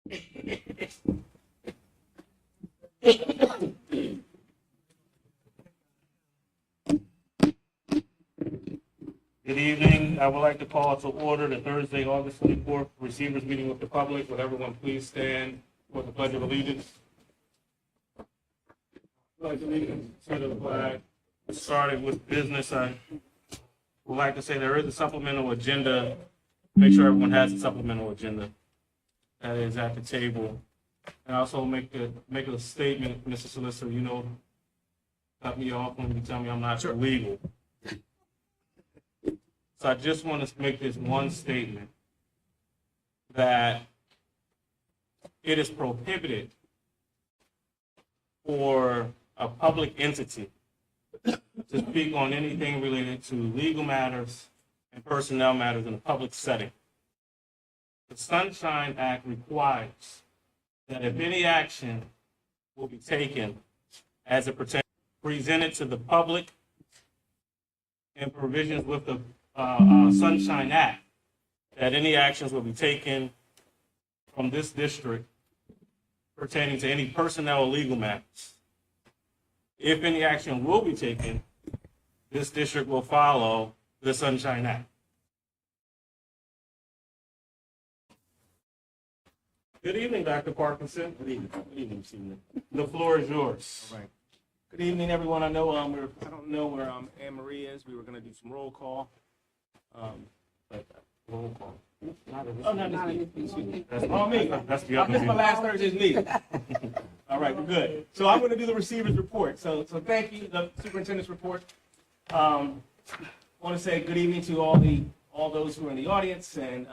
Good evening. I would like to call to order the Thursday, August 24th Receivers Meeting with the Public. Would everyone please stand for the Pledge of Allegiance? Pledge allegiance to the flag. Starting with business, I would like to say there is a supplemental agenda. Make sure everyone has a supplemental agenda that is at the table. And also make a statement, Mr. Solicitor, cut me off when you tell me I'm not legal. So I just want to make this one statement, that it is prohibited for a public entity to speak on anything related to legal matters and personnel matters in a public setting. The Sunshine Act requires that if any action will be taken as it pertains, presented to the public and provisions with the Sunshine Act, that any actions will be taken from this district pertaining to any personnel or legal matters. If any action will be taken, this district will follow the Sunshine Act. Good evening, Dr. Parkinson. Good evening. Good evening, Stephen. The floor is yours. All right. Good evening, everyone. I know I don't know where Anne Marie is. We were going to do some roll call. But Roll call. not this meeting. Excuse me. That's me. That's the This other is my meeting. last Thursday's meeting. All right, we're good. So I'm going to do the receiver's report. So thank you, the superintendent's report. I want to say good evening to all those who are in the audience and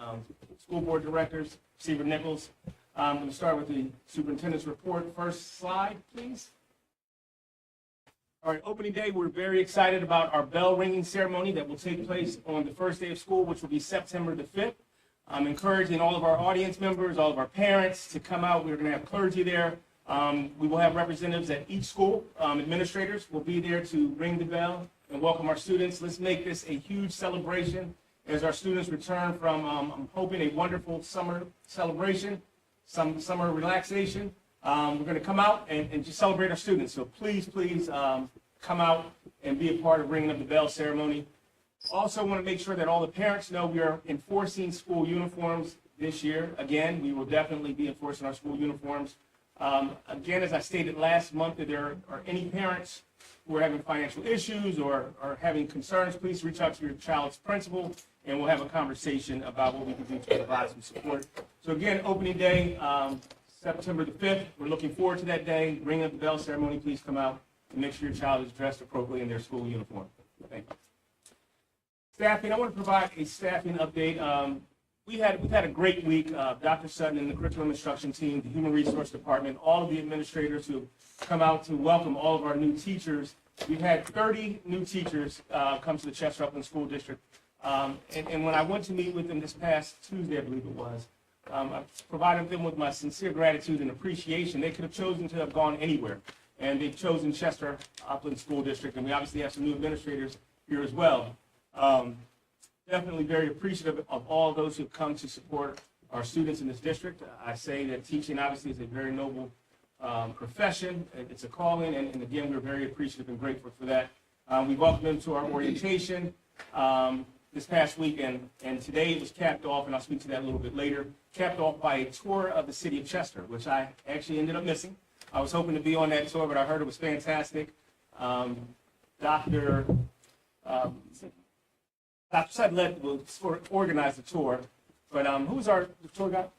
school board directors, Receiver Nichols. I'm going to start with the superintendent's report. First slide, please. All right, opening day, we're very excited about our bell ringing ceremony that will take place on the first day of school, which will be September the 5th. I'm encouraging all of our audience members, all of our parents to come out. We're going to have clergy there. We will have representatives at each school. Administrators will be there to ring the bell and welcome our students. Let's make this a huge celebration as our students return from, I'm hoping, a wonderful summer celebration, some summer relaxation. We're going to come out and just celebrate our students. So please come out and be a part of ringing up the bell ceremony. Also want to make sure that all the parents know we are enforcing school uniforms this year. Again, we will definitely be enforcing our school uniforms. Again, as I stated last month, if there are any parents who are having financial issues or are having concerns, please reach out to your child's principal and we'll have a conversation about what we can do to provide some support. So again, opening day, September the 5th. We're looking forward to that day. Ring up the bell ceremony. Please come out and make sure your child is dressed appropriately in their school uniform. Thank you. Staffing, I want to provide a staffing update. We've had a great week. Dr. Sutton and the curriculum instruction team, the human resource department, all of the administrators who come out to welcome all of our new teachers. We've had 30 new teachers come to the Chester Upland School District. And when I went to meet with them this past Tuesday, I believe it was, I provided them with my sincere gratitude and appreciation. They could have chosen to have gone anywhere, and they've chosen Chester Upland School District, and we obviously have some new administrators here as well. Definitely very appreciative of all those who've come to support our students in this district. I say that teaching obviously is a very noble profession. It's a calling, and again, we're very appreciative and grateful for that. We welcomed them to our orientation this past week, and today it was capped off, and I'll speak to that a little bit later, capped off by a tour of the city of Chester, which I actually ended up missing. I was hoping to be on that tour, but I heard it was fantastic. Dr. Sutton organized the tour, but who's our tour guide?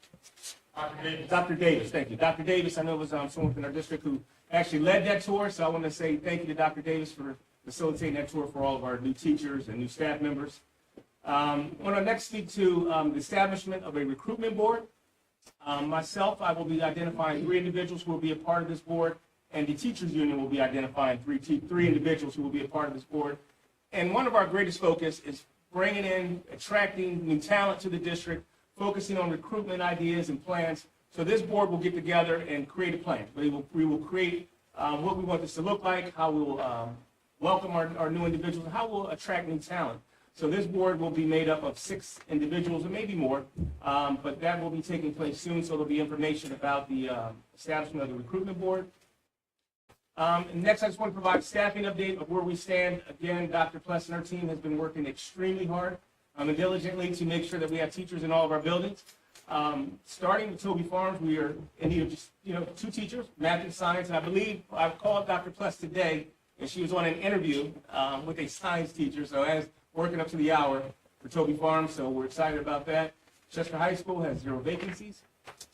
Dr. Davis, thank you. Dr. Davis, I know was someone from our district who actually led that tour, so I want to say thank you to Dr. Davis for facilitating that tour for all of our new teachers and new staff members. I want to next speak to the establishment of a recruitment board. Myself, I will be identifying 3 individuals who will be a part of this board, and the teachers union will be identifying three individuals who will be a part of this board. And one of our greatest focus is bringing in, attracting new talent to the district, focusing on recruitment ideas and plans. So this board will get together and create a plan. We will create what we want this to look like, how we will welcome our new individuals, and how we'll attract new talent. So this board will be made up of 6 individuals, or maybe more, but that will be taking place soon, so there'll be information about the establishment of the recruitment board. And next, I just want to provide a staffing update of where we stand. Again, Dr. Pless and her team has been working extremely hard and diligently to make sure that we have teachers in all of our buildings. Starting with Toby Farms, we are in need of just 2 teachers, math and science. And I believe I called Dr. Pless today, and she was on an interview with a science teacher, so as working up to the hour for Toby Farms. So we're excited about that. Chester High School has 0 vacancies.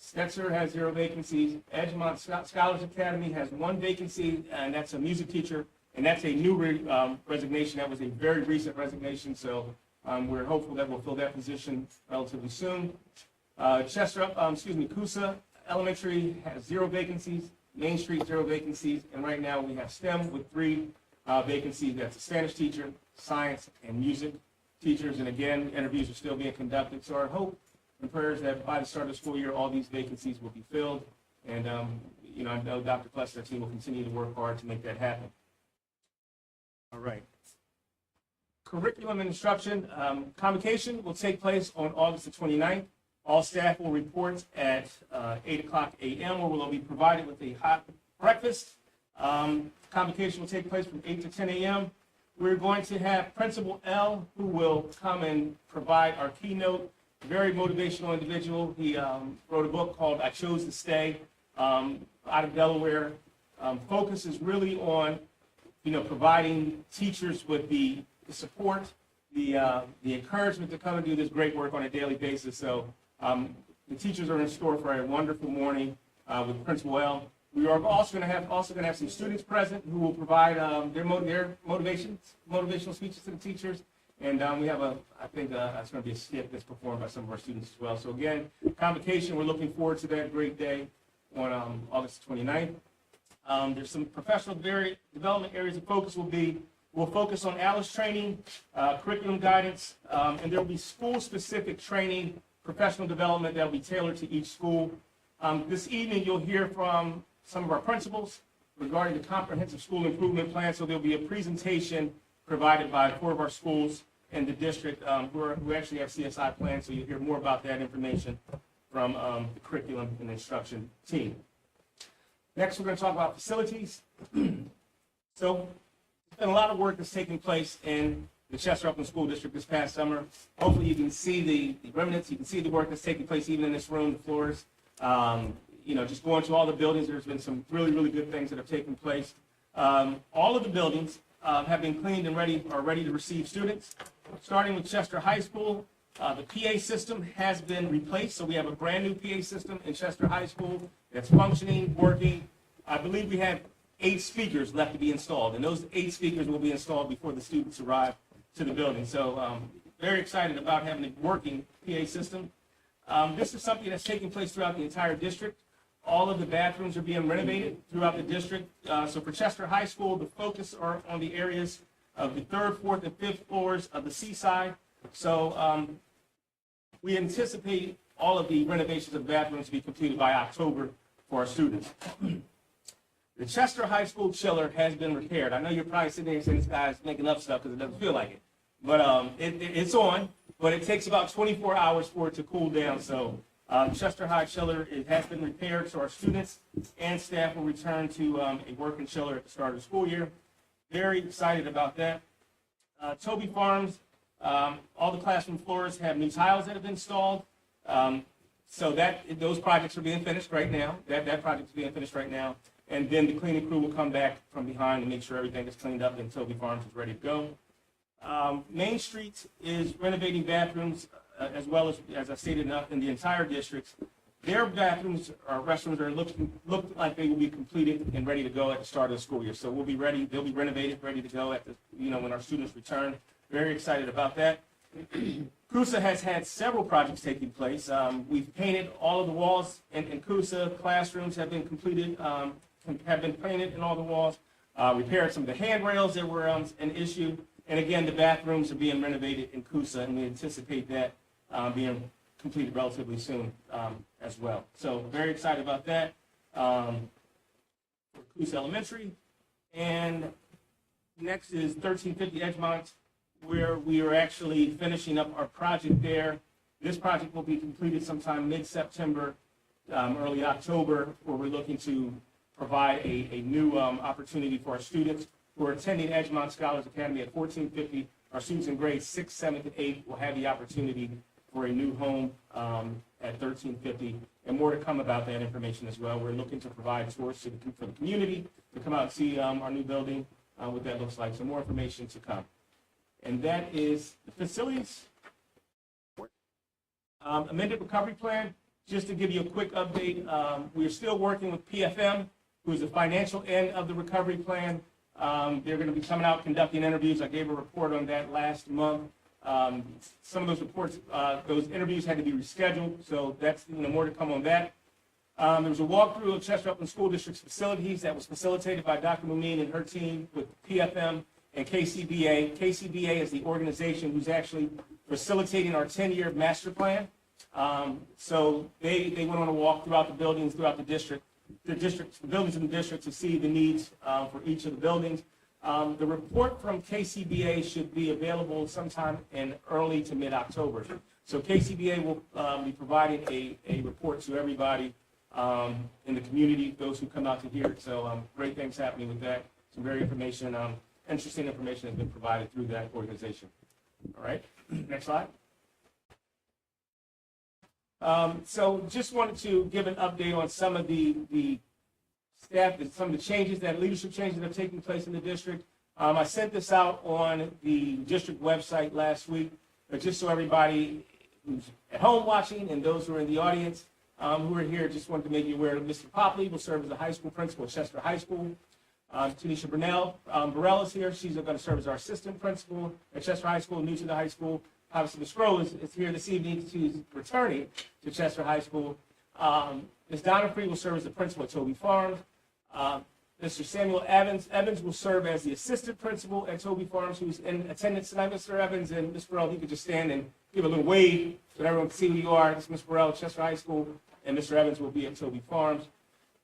Stetzer has 0 vacancies. Edgemont Scholars Academy has 1 vacancy, and that's a music teacher, and that's a new resignation. That was a very recent resignation, so we're hopeful that we'll fill that position relatively soon. Coosa Elementary has 0 vacancies. Main Street, 0 vacancies, and right now we have STEM with 3 vacancies. That's a Spanish teacher, science, and music teachers, and again, interviews are still being conducted. So our hope and prayers that by the start of the school year, all these vacancies will be filled. And, I know Dr. Pless and her team will continue to work hard to make that happen. All right. Curriculum and instruction. Convocation will take place on August the 29th. All staff will report at 8 o'clock a.m., where we'll be provided with a hot breakfast. Convocation will take place from 8 to 10 a.m. We're going to have Principal L, who will come and provide our keynote. Very motivational individual. He wrote a book called I Chose to Stay, out of Delaware. Focus is really on, providing teachers with the support, the encouragement to come and do this great work on a daily basis. So the teachers are in store for a wonderful morning with Principal L. We are also going to have some students present who will provide their motivational speeches to the teachers. And we have I think that's going to be a skit that's performed by some of our students as well. So again, convocation, we're looking forward to that great day on August 29th. There's some professional development areas of focus we'll focus on ALICE training, curriculum guidance, and there will be school-specific training, professional development that will be tailored to each school. This evening, you'll hear from some of our principals regarding the comprehensive school improvement plan. So there'll be a presentation provided by 4 of our schools in the district who actually have CSI plans, so you'll hear more about that information from the curriculum and instruction team. Next, we're going to talk about facilities. So there's been a lot of work that's taking place in the Chester Upland School District this past summer. Hopefully you can see the remnants, you can see the work that's taking place even in this room, the floors. Just going to all the buildings, there's been some really, really good things that have taken place. All of the buildings have been cleaned and are ready to receive students. Starting with Chester High School, the PA system has been replaced, so we have a brand new PA system in Chester High School that's functioning, working. I believe we have 8 speakers left to be installed, and those 8 speakers will be installed before the students arrive to the building. So very excited about having a working PA system. This is something that's taking place throughout the entire district. All of the bathrooms are being renovated throughout the district. So for Chester High School, the focus are on the areas of the 3rd, 4th, and 5th floors of the seaside. So we anticipate all of the renovations of bathrooms to be completed by October for our students. The Chester High School chiller has been repaired. I know you're probably sitting there saying this guy's making up stuff because it doesn't feel like it. But it's on, but it takes about 24 hours for it to cool down. So Chester High chiller, it has been repaired, so our students and staff will return to a working chiller at the start of the school year. Very excited about that. Toby Farms, all the classroom floors have new tiles that have been installed. So those projects are being finished right now. That project is being finished right now. And then the cleaning crew will come back from behind and make sure everything is cleaned up and Toby Farms is ready to go. Main Street is renovating bathrooms as well as I stated, in the entire district. Their bathrooms or restrooms are look like they will be completed and ready to go at the start of the school year. So we'll be ready. They'll be renovated, ready to go at the when our students return. Very excited about that. Coosa has had several projects taking place. We've painted all of the walls in Coosa. Classrooms have been completed, have been painted in all the walls. Repaired some of the handrails that were an issue. And again, the bathrooms are being renovated in Coosa, and we anticipate that being completed relatively soon as well. So very excited about that for Coosa Elementary. And next is 1350 Edgemont. where we are actually finishing up our project there. This project will be completed sometime mid-September, early October, where we're looking to provide a new opportunity for our students who are attending Edgemont Scholars Academy at 1450. Our students in grades 6, 7, and 8 will have the opportunity for a new home at 1350, and more to come about that information as well. We're looking to provide tours for the community to come out and see our new building, what that looks like. So more information to come. And that is the facilities. Amended recovery plan, just to give you a quick update, we are still working with PFM, who is the financial end of the recovery plan. They're going to be coming out conducting interviews. I gave a report on that last month. Some of those reports, those interviews had to be rescheduled, so that's more to come on that. There was a walkthrough of Chester Upland School District's facilities that was facilitated by Dr. Mumeen and her team with PFM and KCBA. KCBA is the organization who's actually facilitating our 10-year master plan. So they went on a walk throughout the buildings, throughout the buildings in the district to see the needs for each of the buildings. The report from KCBA should be available sometime in early to mid-October. So KCBA will be providing a report to everybody in the community, those who come out to hear it. So great things happening with that. Some very interesting information has been provided through that organization. All right, next slide. So just wanted to give an update on some of the staff, some of the changes, leadership changes that are taking place in the district. I sent this out on the district website last week, but just so everybody who's at home watching and those who are in the audience who are here, just wanted to make you aware that Mr. Popley will serve as the high school principal at Chester High School. Tanisha Burrell is here. She's going to serve as our assistant principal at Chester High School, new to the high school. Obviously, Ms. Scroll is here this evening. She's returning to Chester High School. Ms. Donna Free will serve as the principal at Toby Farms. Mr. Samuel Evans will serve as the assistant principal at Toby Farms, who's in attendance tonight. Mr. Evans and Ms. Burrell, you could just stand and give a little wave so that everyone can see who you are. It's Ms. Burrell at Chester High School, and Mr. Evans will be at Toby Farms.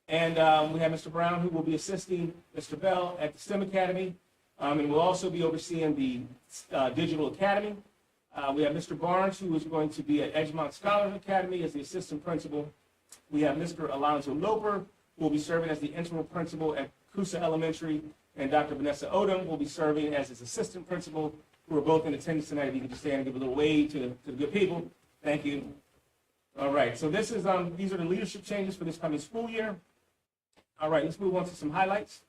And we have Mr. Brown, who will be assisting Mr. Bell at the STEM Academy, and will also be overseeing the Digital Academy. We have Mr. Barnes, who is going to be at Edgemont Scholars Academy as the assistant principal. We have Mr. Alonzo Loper, who will be serving as the interim principal at Coosa Elementary, and Dr. Vanessa Odom will be serving as his assistant principal, who are both in attendance tonight. If you could just stand and give a little wave to the good people. Thank you. All right, so this is these are the leadership changes for this coming school year. All right, let's move on to some highlights.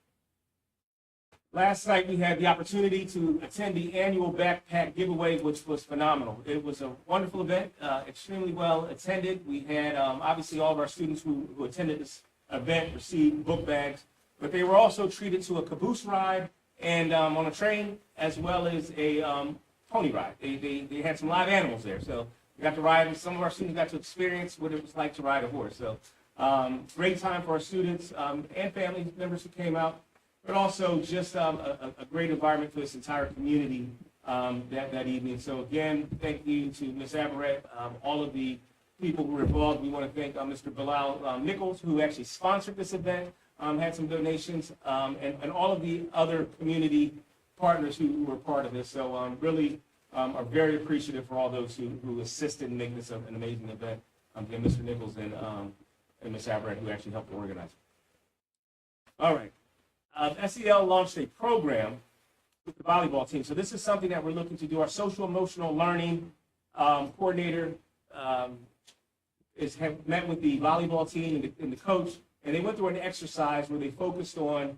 Last night, we had the opportunity to attend the annual backpack giveaway, which was phenomenal. It was a wonderful event, extremely well attended. We had, obviously, all of our students who attended this event received book bags, but they were also treated to a caboose ride and on a train, as well as a pony ride. They had some live animals there, so we got to ride, and some of our students got to experience what it was like to ride a horse. So great time for our students and family members who came out, but also just a great environment for this entire community that evening. So again, thank you to Ms. Averett, all of the people who were involved. We want to thank Mr. Bilal Nichols, who actually sponsored this event, had some donations, and all of the other community partners who were part of this. So really are very appreciative for all those who assisted in making this an amazing event. Again, Mr. Nichols and Ms. Averett, who actually helped organize it. All right. SEL launched a program with the volleyball team. So this is something that we're looking to do. Our social emotional learning coordinator have met with the volleyball team and the coach, and they went through an exercise where they focused on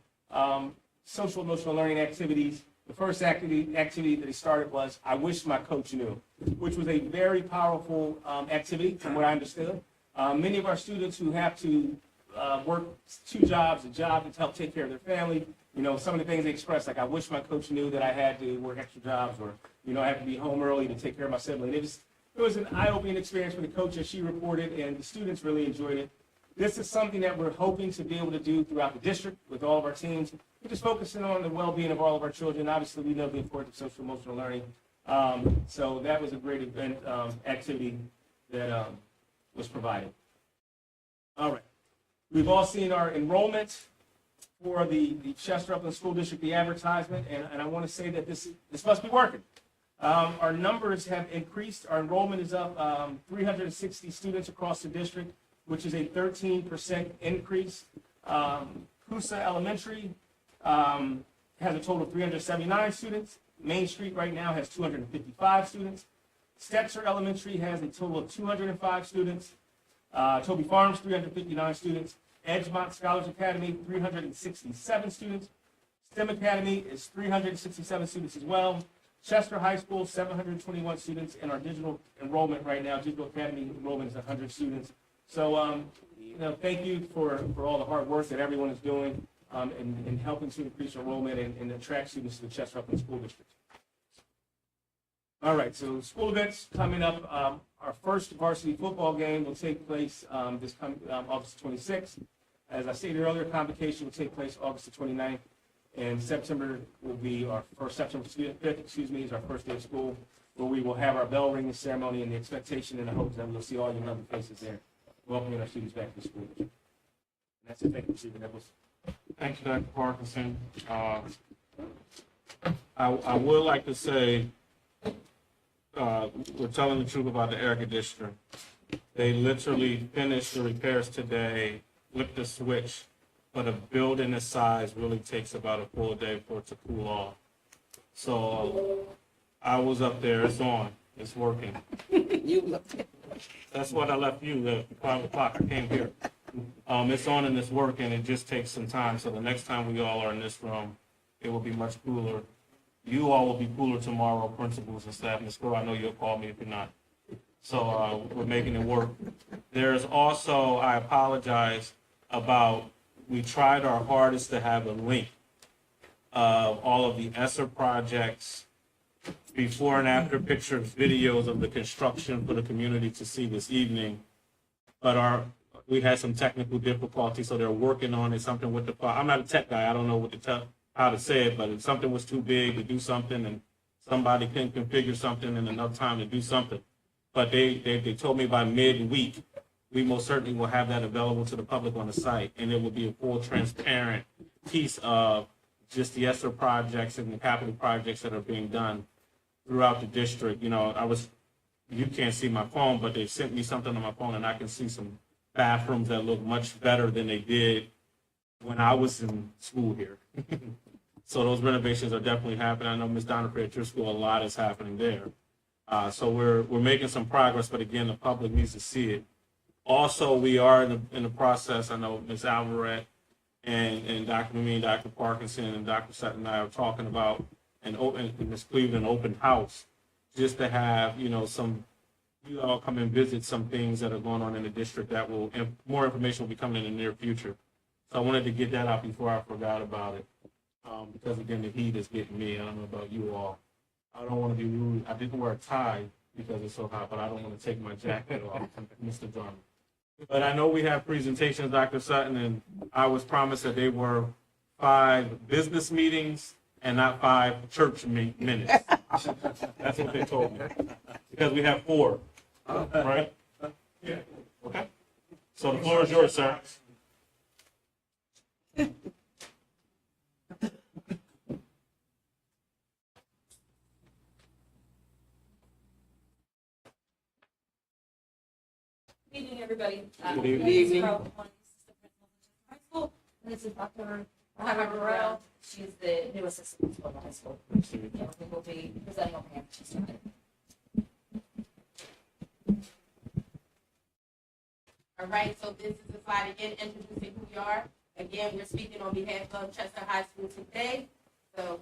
social emotional learning activities. The first activity that they started was "I wish my coach knew," which was a very powerful activity from what I understood. Many of our students who have to work two jobs, a job to help take care of their family. Some of the things they expressed, like, I wish my coach knew that I had to work extra jobs, or, I have to be home early to take care of my sibling. It was an eye-opening experience for the coach, as she reported, and the students really enjoyed it. This is something that we're hoping to be able to do throughout the district with all of our teams. We're just focusing on the well-being of all of our children. Obviously, we know the importance of social emotional learning. So that was a great event activity that was provided. All right. We've all seen our enrollment for the Chester Upland School District, the advertisement, and I want to say that this must be working. Our numbers have increased. Our enrollment is up 360 students across the district, which is a 13% increase. Coosa Elementary has a total of 379 students. Main Street right now has 255 students. Stetzer Elementary has a total of 205 students. Toby Farms, 359 students. Edgemont Scholars Academy, 367 students. STEM Academy is 367 students as well. Chester High School, 721 students. And our digital enrollment right now, Digital Academy enrollment is 100 students. So, thank you for all the hard work that everyone is doing in helping to increase enrollment and attract students to the Chester Upland School District. All right, so school events coming up. Our first varsity football game will take place this coming August 26th. As I stated earlier, convocation will take place August the 29th, and September will be our first, September 5th, is our first day of school, where we will have our bell ringing ceremony, and the expectation and the hope that we'll see all your lovely faces there, welcoming our students back to the school. And that's it. Thank you, Stephen Nichols. Thank you, Dr. Parkinson. I would like to say, we're telling the truth about the air conditioner. They literally finished the repairs today, flipped the switch, but a building this size really takes about a full day for it to cool off. So I was up there, it's on, it's working. That's what I left you at 5 o'clock, I came here. It's on and it's working, it just takes some time, so the next time we all are in this room, it will be much cooler. You all will be cooler tomorrow, principals and staff in the school. I know you'll call me if you're not. So we're making it work. There's also, I apologize about, we tried our hardest to have a link of all of the ESSER projects, before and after pictures, videos of the construction for the community to see this evening. But we had some technical difficulties, so they're working on it, something with the, I'm not a tech guy, I don't know what to tell, how to say it, but if something was too big to do something and somebody can configure something in enough time to do something. But they told me by midweek, we most certainly will have that available to the public on the site, and it will be a full transparent piece of just the ESSER projects and the capital projects that are being done throughout the district. You can't see my phone, but they sent me something on my phone, and I can see some bathrooms that look much better than they did when I was in school here. So those renovations are definitely happening. I know, Ms. Donifrey, at your school, a lot is happening there. So we're making some progress, but again, the public needs to see it. Also, we are in the process. I know Ms. Alvarez and Dr. Mamine, Dr. Parkinson, and Dr. Sutton and I are talking about an open, Ms. Cleveland, open house, just to have, you all come and visit some things that are going on in the district that will, more information will be coming in the near future. So I wanted to get that out before I forgot about it. Because again, the heat is getting me. I don't know about you all. I don't want to be rude. I didn't wear a tie because it's so hot, but I don't want to take my jacket off, Mr. Drummond. But I know we have presentations, Dr. Sutton, and I was promised that they were 5 business meetings and not 5 church minutes. That's what they told me. Because we have 4, right? Yeah. Okay. So the floor is yours, sir. Good evening, everybody. Good evening. High School, and this is Dr. Mohammed Burrell. She's the new assistant principal of the high school. Yeah, we will be presenting on behalf of Chester. All right, so this is the slide again, introducing who we are. Again, we're speaking on behalf of Chester High School today. So,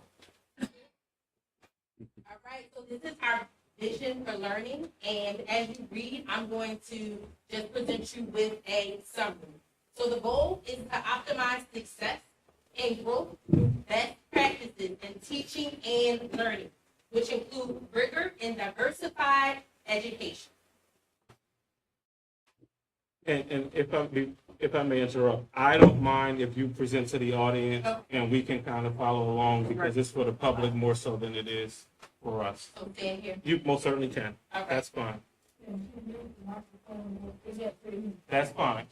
all right, so this is our vision for learning. And as you read, I'm going to just present you with a summary. So the goal is to optimize success and growth, best practices in teaching and learning, which include rigor and diversified education. And if I may interrupt, I don't mind if you present to the audience and we can kind of follow along because it's for the public more so than it is for us. So stand here. You most certainly can. Okay. That's fine. That's fine.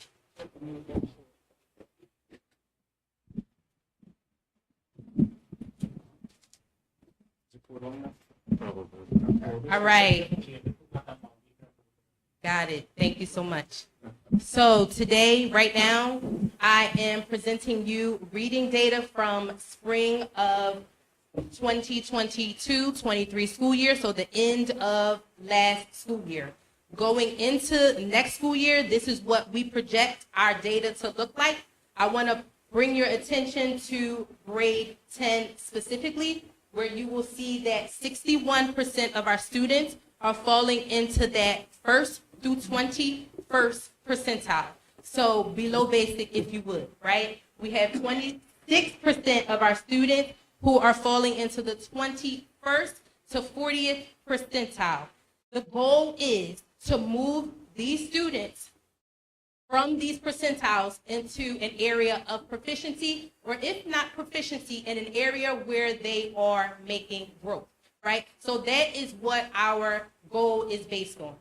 All right. Got it. Thank you so much. So today, right now, I am presenting you reading data from spring of 2022-23 school year, so the end of last school year. Going into next school year, this is what we project our data to look like. I want to bring your attention to grade 10 specifically, where you will see that 61% of our students are falling into that 1st through 21st percentile. So below basic, if you would, right? We have 26% of our students who are falling into the 21st to 40th percentile. The goal is to move these students from these percentiles into an area of proficiency, or if not proficiency, in an area where they are making growth, right? So that is what our goal is based on.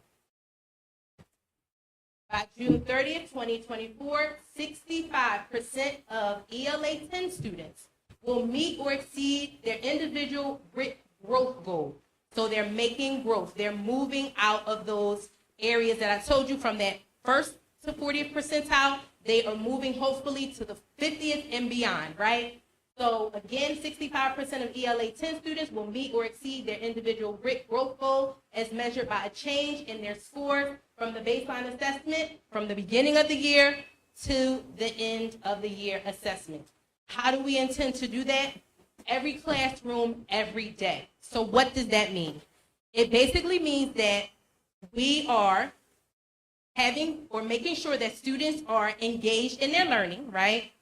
By June 30th, 2024, 65% of ELA 10 students will meet or exceed their individual grit growth goal. So they're making growth. They're moving out of those areas that I told you from that 1st to 40th percentile. They are moving hopefully to the 50th and beyond, right? So again, 65% of ELA 10 students will meet or exceed their individual grit growth goal as measured by a change in their scores from the baseline assessment from the beginning of the year to the end of the year assessment. How do we intend to do that? Every classroom, every day. So what does that mean? It basically means that we are having or making sure that students are engaged in their learning, right?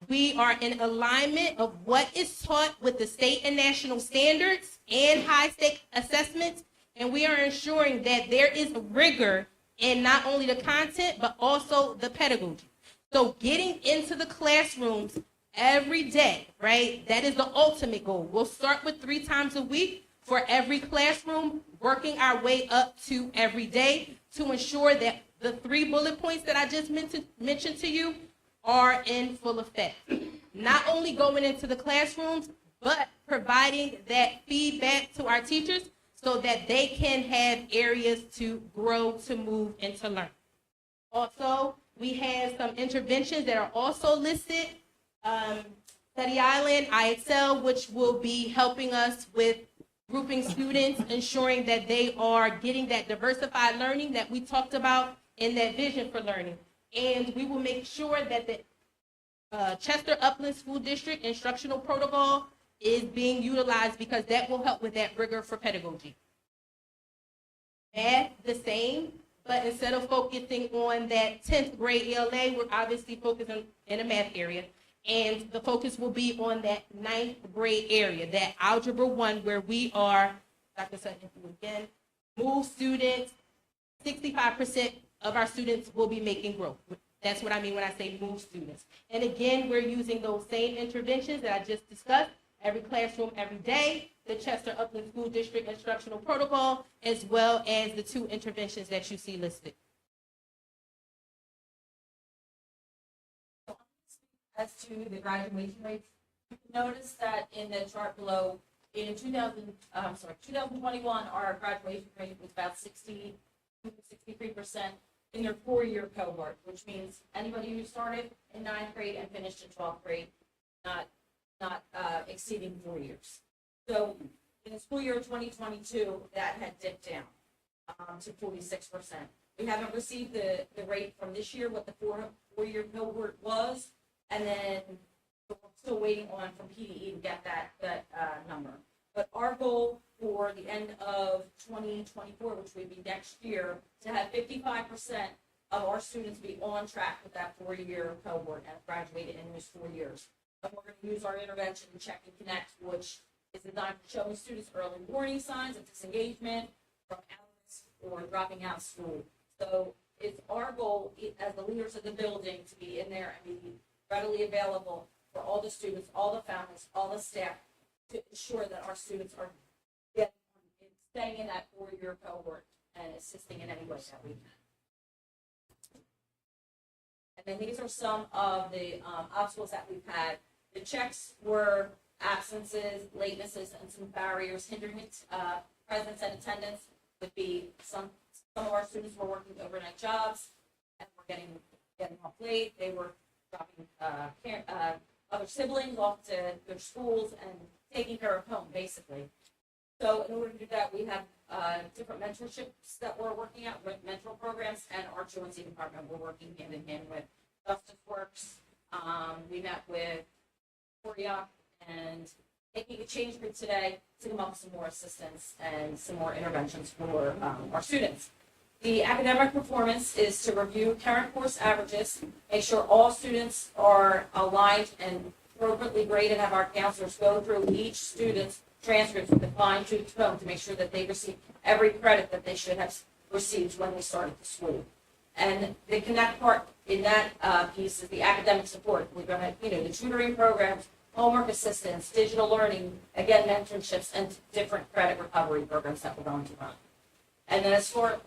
We are in alignment of what is taught with the state and national standards and high-stake assessments, and we are ensuring that there is rigor in not only the content, but also the pedagogy. So getting into the classrooms every day, right? That is the ultimate goal. We'll start with 3 times a week for every classroom, working our way up to every day to ensure that the 3 bullet points that I just mentioned to you are in full effect. Not only going into the classrooms, but providing that feedback to our teachers so that they can have areas to grow, to move, and to learn. Also, we have some interventions that are also listed. Study Island, IXL, which will be helping us with grouping students, ensuring that they are getting that diversified learning that we talked about in that vision for learning. And we will make sure that the Chester Upland School District instructional protocol is being utilized because that will help with that rigor for pedagogy. Math, the same, but instead of focusing on that 10th grade ELA, we're obviously focusing in a math area. And the focus will be on that 9th grade area, that Algebra 1, where we are, Dr. Sutton, again, move students, 65% of our students will be making growth. That's what I mean when I say move students. And again, we're using those same interventions that I just discussed, every classroom, every day, the Chester Upland School District instructional protocol, as well as the 2 interventions that you see listed. As to the graduation rates, notice that in the chart below, in 2021, our graduation rate was about 63% in their 4-year cohort, which means anybody who started in 9th grade and finished in 12th grade, not exceeding 4 years. So in the school year of 2022, that had dipped down to 46%. We haven't received the rate from this year, what the 4-year cohort was. And then we're still waiting on from PDE to get that number. But our goal for the end of 2024, which would be next year, to have 55% of our students be on track with that 4-year cohort and graduated in those 4 years. And we're going to use our intervention Check and Connect, which is designed to show students early warning signs of disengagement from outs or dropping out of school. So it's our goal as the leaders of the building to be in there and be readily available for all the students, all the families, all the staff to ensure that our students are staying in that 4-year cohort and assisting in any way that we can. And then these are some of the obstacles that we've had. The checks were absences, latenesses, and some barriers hindering presence and attendance would be some of our students were working overnight jobs and were getting off late. They were dropping other siblings off to their schools and taking care of home, basically. So in order to do that, we have different mentorships that we're working at, with mentor programs, and our truancy department we're working hand in hand with Justice Works. We met with Korea and making a change group today to come up with some more assistance and some more interventions for our students. The academic performance is to review current course averages, make sure all students are aligned and appropriately graded, have our counselors go through each student's transcripts with a fine-tooth comb to make sure that they receive every credit that they should have received when they started the school. And the connect part in that piece is the academic support. We're going to, the tutoring programs, homework assistance, digital learning, again, mentorships, and different credit recovery programs that we're going to run. And then as far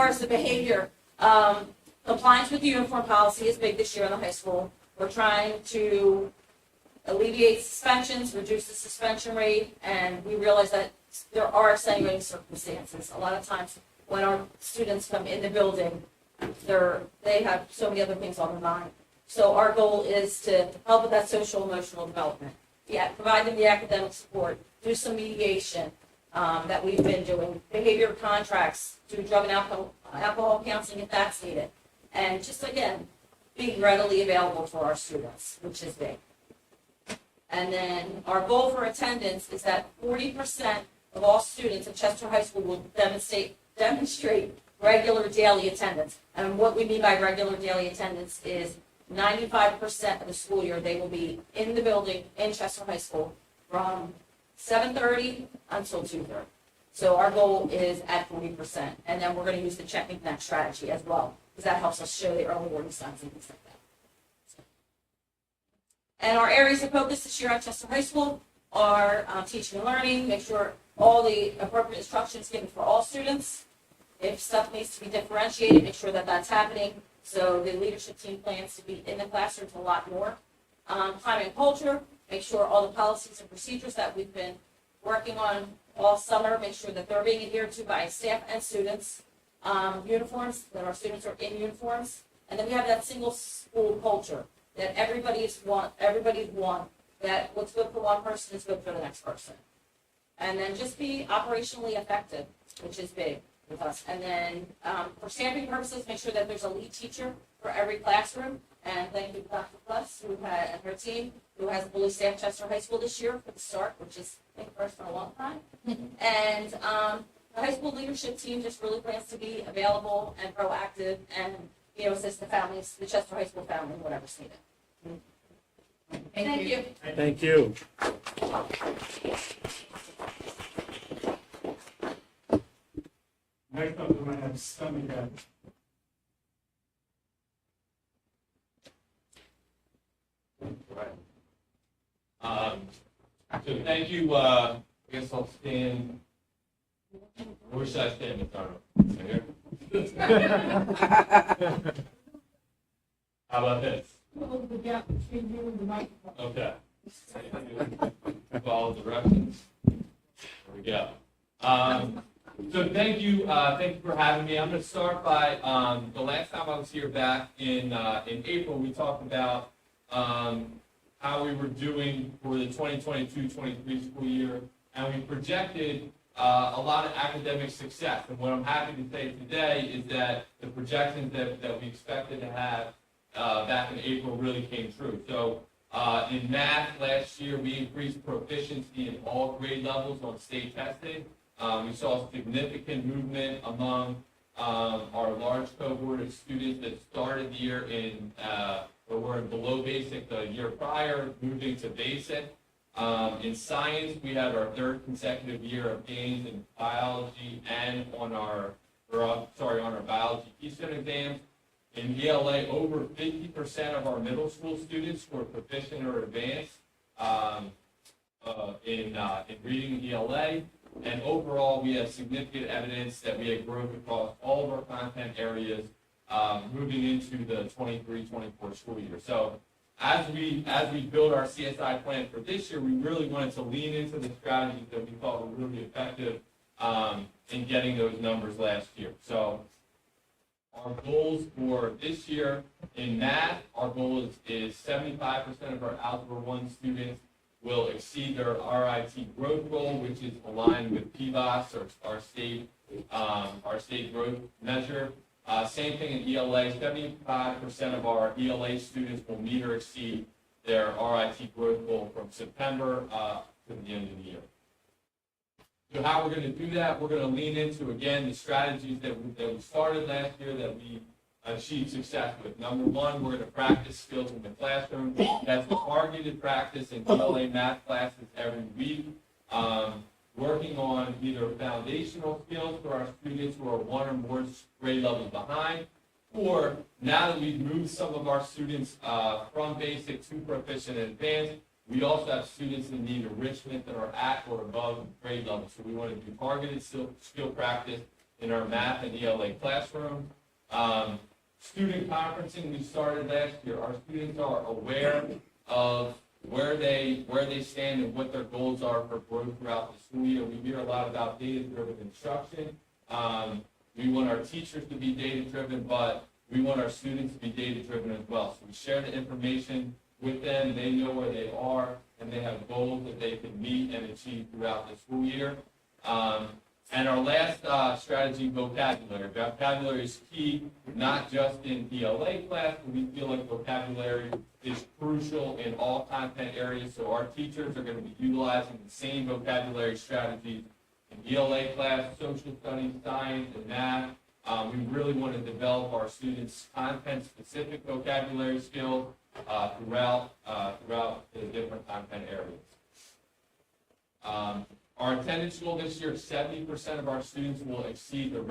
as the behavior, compliance with the uniform policy is big this year in the high school. We're trying to alleviate suspensions, reduce the suspension rate, and we realize that there are extenuating circumstances. A lot of times when our students come in the building, they have so many other things on their mind. So our goal is to help with that social emotional development. Yeah, provide them the academic support, do some mediation that we've been doing, behavior contracts, do drug and alcohol counseling if that's needed. And just again, being readily available for our students, which is big. And then our goal for attendance is that 40% of all students at Chester High School will demonstrate regular daily attendance. And what we mean by regular daily attendance is 95% of the school year, they will be in the building in Chester High School from 7:30 until 2:30. So our goal is at 40%. And then we're going to use the check and connect strategy as well, because that helps us show the early warning signs and things like that. And our areas of focus this year at Chester High School are teaching and learning, make sure all the appropriate instruction is given for all students. If stuff needs to be differentiated, make sure that that's happening. So the leadership team plans to be in the classrooms a lot more. Climate and culture, make sure all the policies and procedures that we've been working on all summer, make sure that they're being adhered to by staff and students. Uniforms, that our students are in uniforms. And then we have that single school culture, that everybody's one, that what's good for one person is good for the next person. And then just be operationally effective, which is big with us. And then for staffing purposes, make sure that there's a lead teacher for every classroom. And thank you to Dr. Plus, and her team, who has fully staffed Chester High School this year for the start, which is, I think, first in a long time. And the high school leadership team just really plans to be available and proactive and, assist the families, the Chester High School family, whatever's needed. Thank you. Thank you. Next up, we're going to have Stomach Guy. So thank you, I guess I'll stand, where should I stand, Ms. Arnold? Right here? How about this? Okay. Follow directions. There we go. So thank you for having me. I'm going to start by, the last time I was here back in April, we talked about how we were doing for the 2022-23 school year, and we projected a lot of academic success. And what I'm happy to say today is that the projections that we expected to have back in April really came true. So in math last year, we increased proficiency in all grade levels on state testing. We saw significant movement among our large cohort of students that started the year in or were below basic the year prior, moving to basic. In science, we had our third consecutive year of gains in biology and on our biology Keystone exams. In ELA, over 50% of our middle school students were proficient or advanced in reading ELA. And overall, we have significant evidence that we had growth across all of our content areas moving into the 23-24 school year. So as we build our CSI plan for this year, we really wanted to lean into the strategies that we thought were really effective in getting those numbers last year. So our goals for this year in math, our goal is 75% of our Algebra 1 students will exceed their RIT growth goal, which is aligned with PBOS, or our state growth measure. Same thing in ELA, 75% of our ELA students will meet or exceed their RIT growth goal from September to the end of the year. So how we're going to do that, we're going to lean into, again, the strategies that we started last year that we achieved success with. Number one, we're going to practice skills in the classroom. That's targeted practice in ELA math classes every week. Working on either foundational skills for our students who are one or more grade levels behind, or now that we've moved some of our students from basic to proficient and advanced, we also have students in need enrichment that are at or above grade level. So we want to do targeted skill practice in our math and ELA classroom. Student conferencing we started last year. Our students are aware of where they stand and what their goals are for growth throughout the school year. We hear a lot about data-driven instruction. We want our teachers to be data-driven, but we want our students to be data-driven as well. So we share the information with them. They know where they are, and they have goals that they can meet and achieve throughout the school year. And our last strategy, vocabulary. Vocabulary is key, not just in ELA class, but we feel like vocabulary is crucial in all content areas. So our teachers are going to be utilizing the same vocabulary strategies in ELA class, social studies, science, and math. We really want to develop our students' content-specific vocabulary skills throughout the different content areas. Our attendance goal this year, 70% of our students will exceed the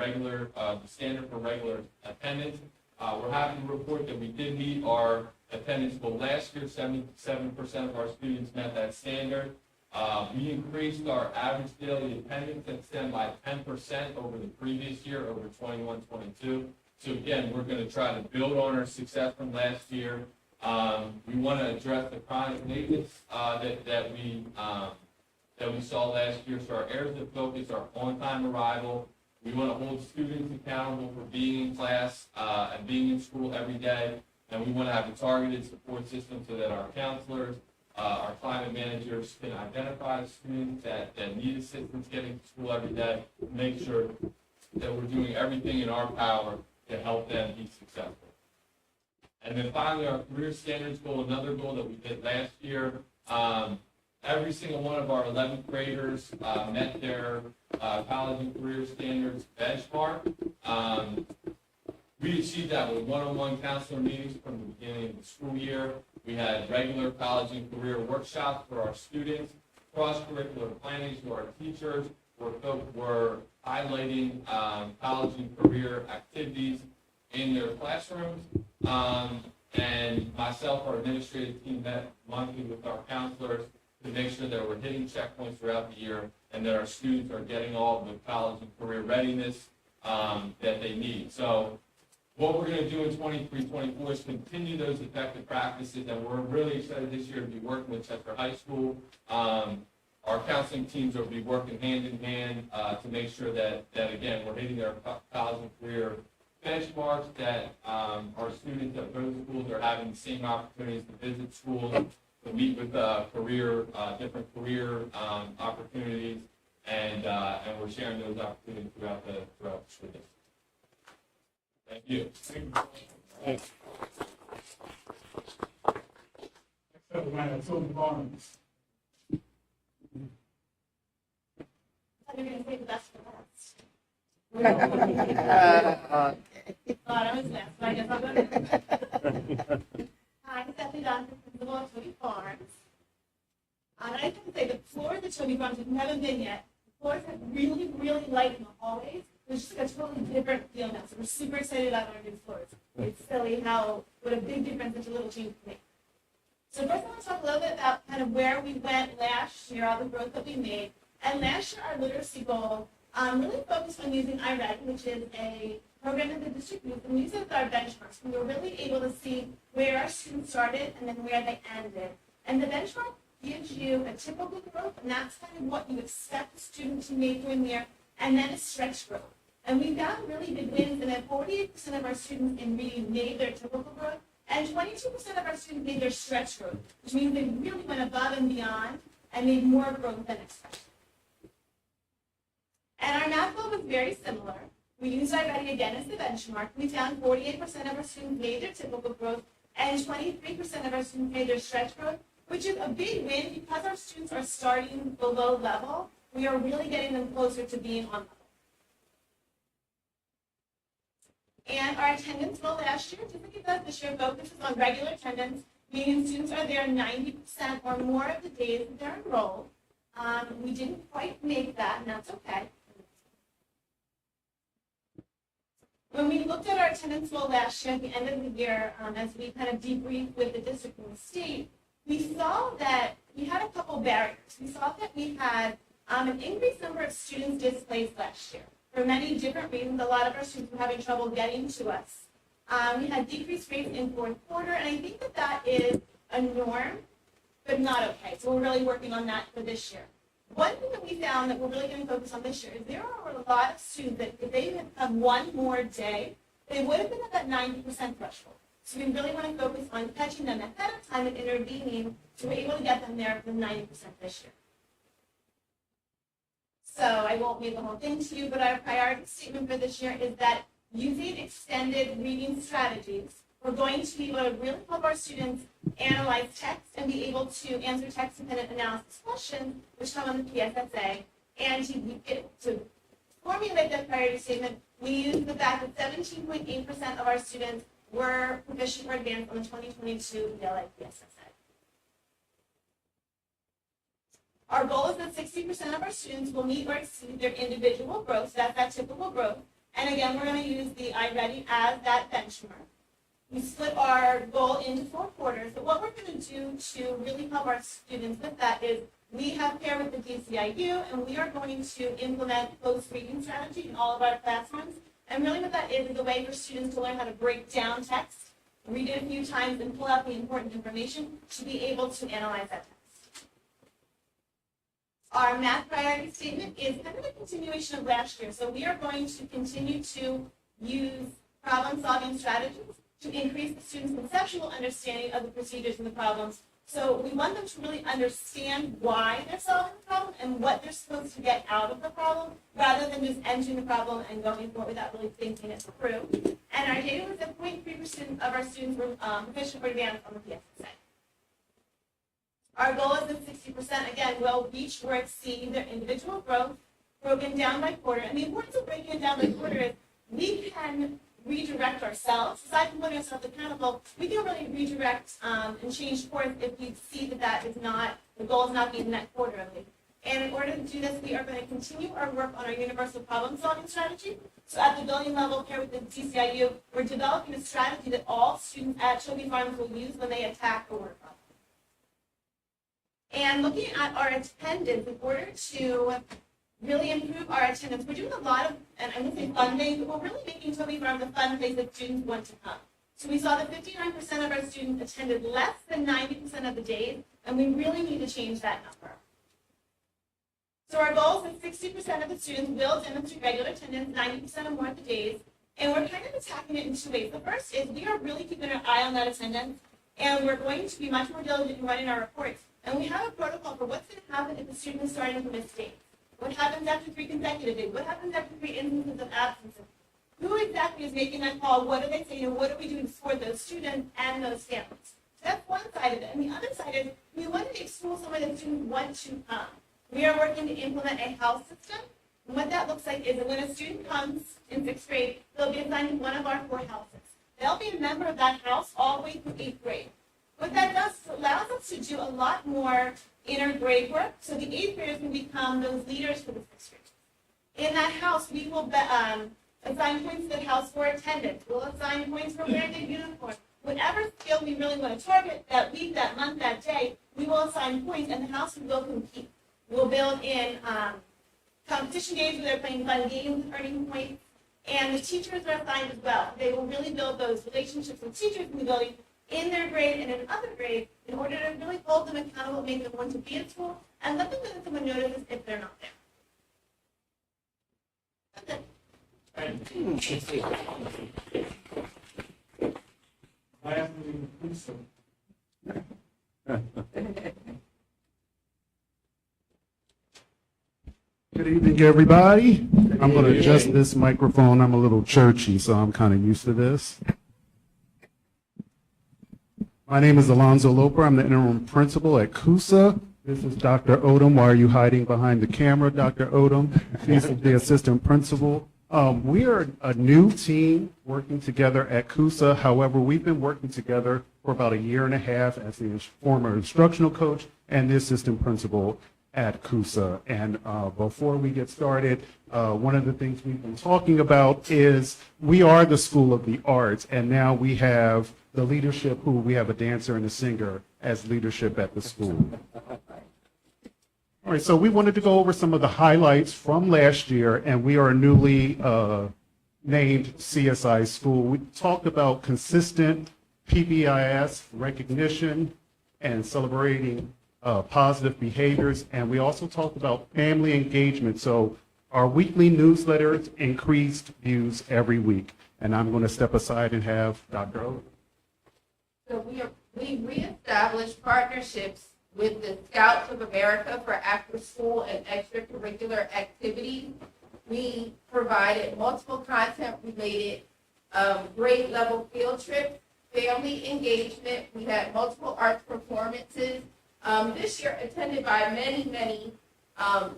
standard for regular attendance. We're happy to report that we did meet our attendance goal last year. 77% of our students met that standard. We increased our average daily attendance at STEM by 10% over the previous year, over 21-22. So again, we're going to try to build on our success from last year. We want to address the chronic lateness that we saw last year. So our areas of focus are on-time arrival. We want to hold students accountable for being in class and being in school every day. And we want to have a targeted support system so that our counselors, our climate managers can identify the students that need assistance getting to school every day, make sure that we're doing everything in our power to help them be successful. And then finally, our career standards goal, another goal that we did last year. Every single one of our 11th graders met their college and career standards benchmark. We achieved that with one-on-one counselor meetings from the beginning of the school year. We had regular college and career workshops for our students, cross-curricular planning to our teachers. We're highlighting college and career activities in their classrooms. And myself, our administrative team, met monthly with our counselors to make sure that we're hitting checkpoints throughout the year and that our students are getting all the college and career readiness that they need. So what we're going to do in 23-24 is continue those effective practices, and we're really excited this year to be working with Chester High School. Our counseling teams will be working hand in hand to make sure that again, we're hitting our college and career benchmarks, that our students at both schools are having the same opportunities to visit schools, to meet with different career opportunities, and we're sharing those opportunities throughout the school district. Thank you. Next up, we have Toby Barnes. You're gonna say the best for last. Thought I was next, but I guess I'll go next. Hi, Stephanie Johnson, principal of Toby Farms. And I can say the floors at Toby Farms, if you haven't been yet, the floors are really, really light in the hallways. It's just like a totally different feel now. So we're super excited about our new floors. It's silly what a big difference such a little change can make. So first I want to talk a little bit about kind of where we went last year, all the growth that we made. And last year our literacy goal really focused on using iReady, which is a program that the district used, and we used it as our benchmarks. We were really able to see where our students started and then where they ended. And the benchmark gives you a typical growth, and that's kind of what you expect the student to make during the year, and then a stretch growth. And we found really big wins, and that 48% of our students in reading made their typical growth, and 22% of our students made their stretch growth, which means they really went above and beyond and made more growth than expected. And our math goal was very similar. We used iReady again as the benchmark. We found 48% of our students made their typical growth, and 23% of our students made their stretch growth, which is a big win because our students are starting below level. We are really getting them closer to being on level. And our attendance goal last year, typically this year focuses on regular attendance, meaning students are there 90% or more of the days that they're enrolled. We didn't quite make that, and that's okay. When we looked at our attendance goal last year at the end of the year, as we kind of debriefed with the district and the state, we saw that we had a couple barriers. We saw that we had an increased number of students displaced last year. For many different reasons, a lot of our students were having trouble getting to us. We had decreased rates in fourth quarter, and I think that that is a norm, but not okay. So we're really working on that for this year. One thing that we found that we're really going to focus on this year is there are a lot of students that if they had had one more day, they would have been at that 90% threshold. So we really want to focus on catching them ahead of time and intervening to be able to get them there for the 90% this year. So I won't read the whole thing to you, but our priority statement for this year is that using extended reading strategies, we're going to be able to really help our students analyze text and be able to answer text-dependent analysis questions, which come on the PSSA. And to formulate that priority statement, we use the fact that 17.8% of our students were proficient or advanced on the 2022 ELA PSSA. Our goal is that 60% of our students will meet or exceed their individual growth, so that's that typical growth. And again, we're going to use the iReady as that benchmark. We split our goal into 4 quarters, but what we're going to do to really help our students with that is we have paired with the DCIU, and we are going to implement close reading strategy in all of our classrooms. And really what that is a way for students to learn how to break down text, read it a few times, and pull out the important information to be able to analyze that text. Our math priority statement is kind of a continuation of last year. So we are going to continue to use problem-solving strategies to increase the students' conceptual understanding of the procedures and the problems. So we want them to really understand why they're solving the problem and what they're supposed to get out of the problem, rather than just entering the problem and going for it without really thinking it through. And our data was that 0.3% of our students were proficient or advanced on the PSSA. Our goal is that 60%, again, will reach or exceed their individual growth, broken down by quarter. And the importance of breaking it down by quarter is we can redirect ourselves. Aside from holding ourselves accountable, we can really redirect and change course if we see that that is not, the goal is not being met quarterly. And in order to do this, we are going to continue our work on our universal problem-solving strategy. So at the building level here with the DCIU, we're developing a strategy that all students at Tobey Farms will use when they attack a word problem. And looking at our attendance, in order to really improve our attendance, we're doing a lot of, and I'm going to say fun things, but we're really making Tobey Farms a fun place that students want to come. So we saw that 59% of our students attended less than 90% of the days, and we really need to change that number. So our goal is that 60% of the students will demonstrate regular attendance 90% or more of the days, and we're kind of attacking it in 2 ways. The first is we are really keeping our eye on that attendance, and we're going to be much more diligent in writing our reports. And we have a protocol for what's going to happen if the student is starting to miss days. What happens after 3 consecutive days? What happens after 3 instances of absences? Who exactly is making that call? What are they saying? And what are we doing to support those students and those families? So that's one side of it. And the other side is we want to make schools somewhere that students want to come. We are working to implement a house system. And what that looks like is that when a student comes in 6th grade, they'll be assigned to one of our 4 houses. They'll be a member of that house all the way through 8th grade. What that does allows us to do a lot more inter-grade work, so the 8th graders can become those leaders for the 6th graders. In that house, we will assign points to the house for attendance. We'll assign points for wearing the uniform. Whatever skill we really want to target that week, that month, that day, we will assign points, and the house will compete. We'll build in competition games where they're playing fun games, earning points, And the teachers are assigned as well. They will really build those relationships with teachers in the building in their grade and in other grades in order to really hold them accountable, make them want to be at school, and let them know that someone notices if they're not there. That's it. Lastly, Lisa. Good evening, everybody. I'm going to adjust this microphone. I'm a little churchy, so I'm kind of used to this. My name is Alonzo Loper. I'm the interim principal at CUSA. This is Dr. Odom. Why are you hiding behind the camera, Dr. Odom? She's the assistant principal. We are a new team working together at CUSA. However, we've been working together for about a year and a half as the former instructional coach and the assistant principal at CUSA. And before we get started, one of the things we've been talking about is we are the School of the Arts, and now we have the leadership who we have a dancer and a singer as leadership at the school. All right, so we wanted to go over some of the highlights from last year, and we are a newly named CSI school. We talked about consistent PBIS recognition and celebrating positive behaviors, and we also talked about family engagement. So our weekly newsletters increased views every week, and I'm going to step aside and have Dr. O. So we reestablished partnerships with the Scouts of America for after-school and extracurricular activities. We provided multiple content-related grade-level field trips, family engagement. We had multiple arts performances. This year attended by many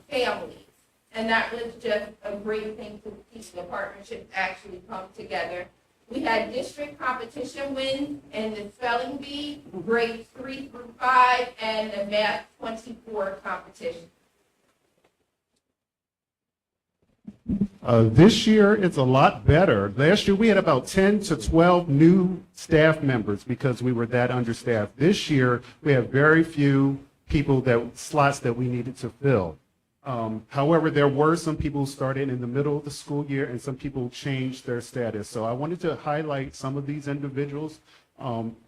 families. And that was just a great thing to see the partnerships actually come together. We had district competition wins in the spelling bee, grades 3 through 5, and the math 24 competition. This year, it's a lot better. Last year, we had about 10 to 12 new staff members because we were that understaffed. This year, we have very few slots that we needed to fill. However, there were some people who started in the middle of the school year and some people changed their status. So I wanted to highlight some of these individuals,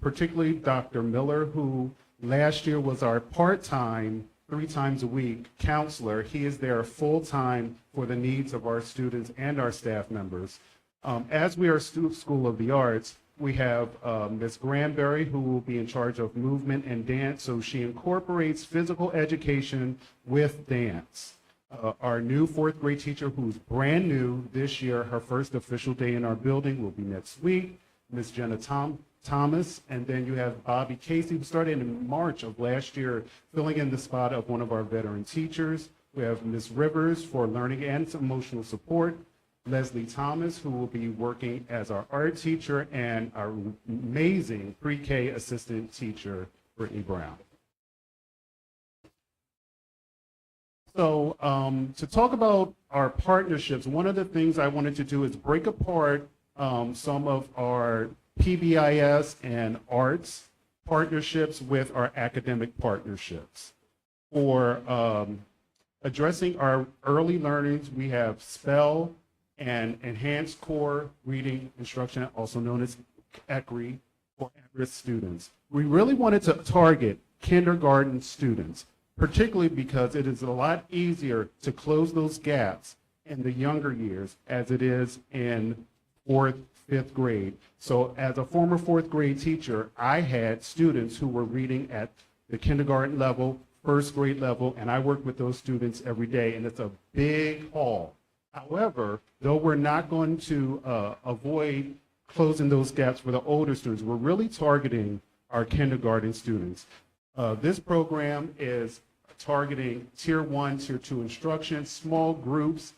particularly Dr. Miller, who last year was our part-time, 3 times a week counselor. He is there full-time for the needs of our students and our staff members. As we are School of the Arts, we have Ms. Granberry, who will be in charge of movement and dance, so she incorporates physical education with dance. Our new 4th grade teacher, who's brand new this year, her first official day in our building will be next week, Ms. Jenna Thomas, and then you have Bobby Casey, who started in March of last year, filling in the spot of one of our veteran teachers. We have Ms. Rivers for learning and emotional support, Leslie Thomas, who will be working as our art teacher, and our amazing pre-K assistant teacher, Brittany Brown. So to talk about our partnerships, one of the things I wanted to do is break apart some of our PBIS and arts partnerships with our academic partnerships. For addressing our early learners, we have SPELL and Enhanced Core Reading Instruction, also known as ECRI, for at-risk students. We really wanted to target kindergarten students, particularly because it is a lot easier to close those gaps in the younger years as it is in 4th, 5th grade. So as a former 4th grade teacher, I had students who were reading at the kindergarten level, 1st grade level, and I work with those students every day, and it's a big haul. However, though we're not going to avoid closing those gaps for the older students, we're really targeting our kindergarten students. This program is targeting Tier 1, Tier 2 instruction, small groups,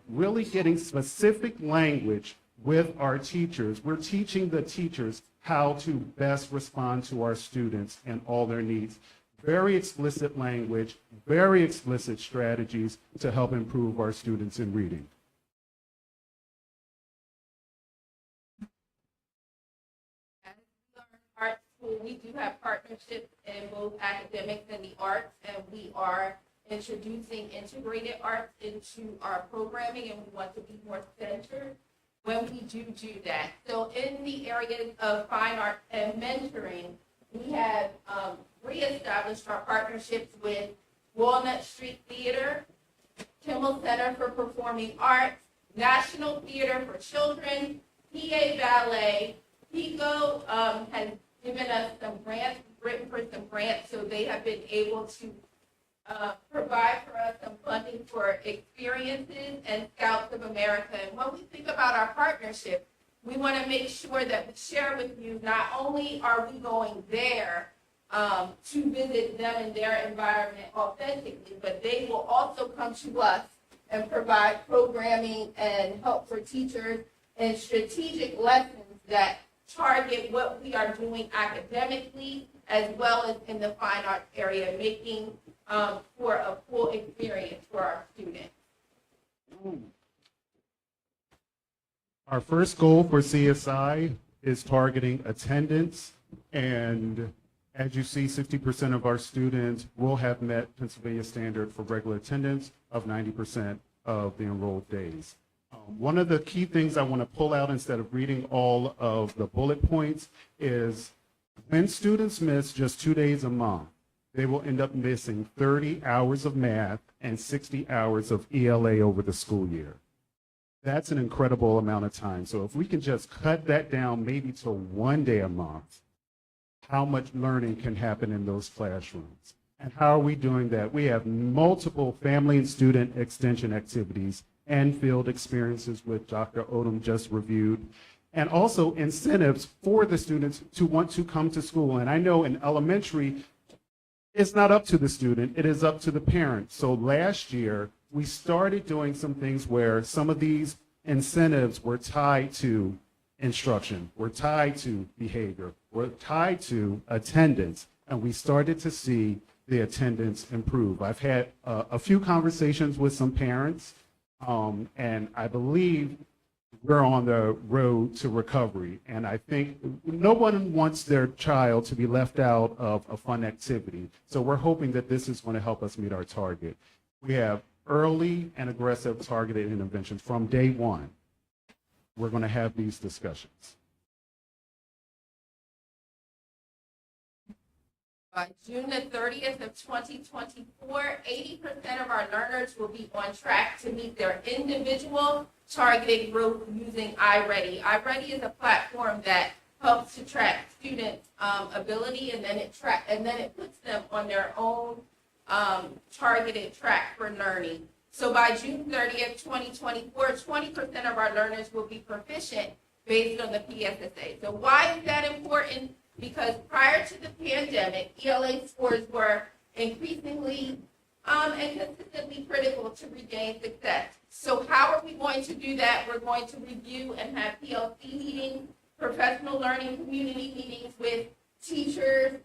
really getting specific language with our teachers. We're teaching the teachers how to best respond to our students and all their needs. Very explicit language, very explicit strategies to help improve our students in reading. As we are an art school, we do have partnerships in both academics and the arts, and we are introducing integrated arts into our programming, and we want to be more centered when we do that. So in the areas of fine art and mentoring, we have reestablished our partnerships with Walnut Street Theater, Kimmel Center for Performing Arts, National Theater for Children, PA Ballet. PICO has given us some grants, written for some grants, so they have been able to provide for us some funding for experiences, and Scouts of America. And when we think about our partnership, we want to make sure that we share with you, not only are we going there to visit them in their environment authentically, but they will also come to us and provide programming and help for teachers and strategic lessons that target what we are doing academically as well as in the fine arts area, making for a full experience for our students. Our first goal for CSI is targeting attendance, and as you see, 60% of our students will have met Pennsylvania standard for regular attendance of 90% of the enrolled days. One of the key things I want to pull out instead of reading all of the bullet points is when students miss just 2 days a month, they will end up missing 30 hours of math and 60 hours of ELA over the school year. That's an incredible amount of time. So if we can just cut that down maybe to 1 day a month, how much learning can happen in those classrooms? And how are we doing that? We have multiple family and student extension activities and field experiences, which Dr. Odom just reviewed, and also incentives for the students to want to come to school. And I know in elementary, it's not up to the student, it is up to the parent. So last year, we started doing some things where some of these incentives were tied to instruction, were tied to behavior, were tied to attendance, and we started to see the attendance improve. I've had a few conversations with some parents, and I believe we're on the road to recovery. And I think no one wants their child to be left out of a fun activity. So we're hoping that this is going to help us meet our target. We have early and aggressive targeted interventions from day one. We're going to have these discussions. By June the 30th of 2024, 80% of our learners will be on track to meet their individual targeted growth using iReady. iReady is a platform that helps to track students' ability, and then it puts them on their own targeted track for learning. So by June 30th, 2024, 20% of our learners will be proficient based on the PSSA. So why is that important? Because prior to the pandemic, ELA scores were increasingly and consistently critical to regain success. So how are we going to do that? We're going to review and have PLC meetings, professional learning community meetings with teachers,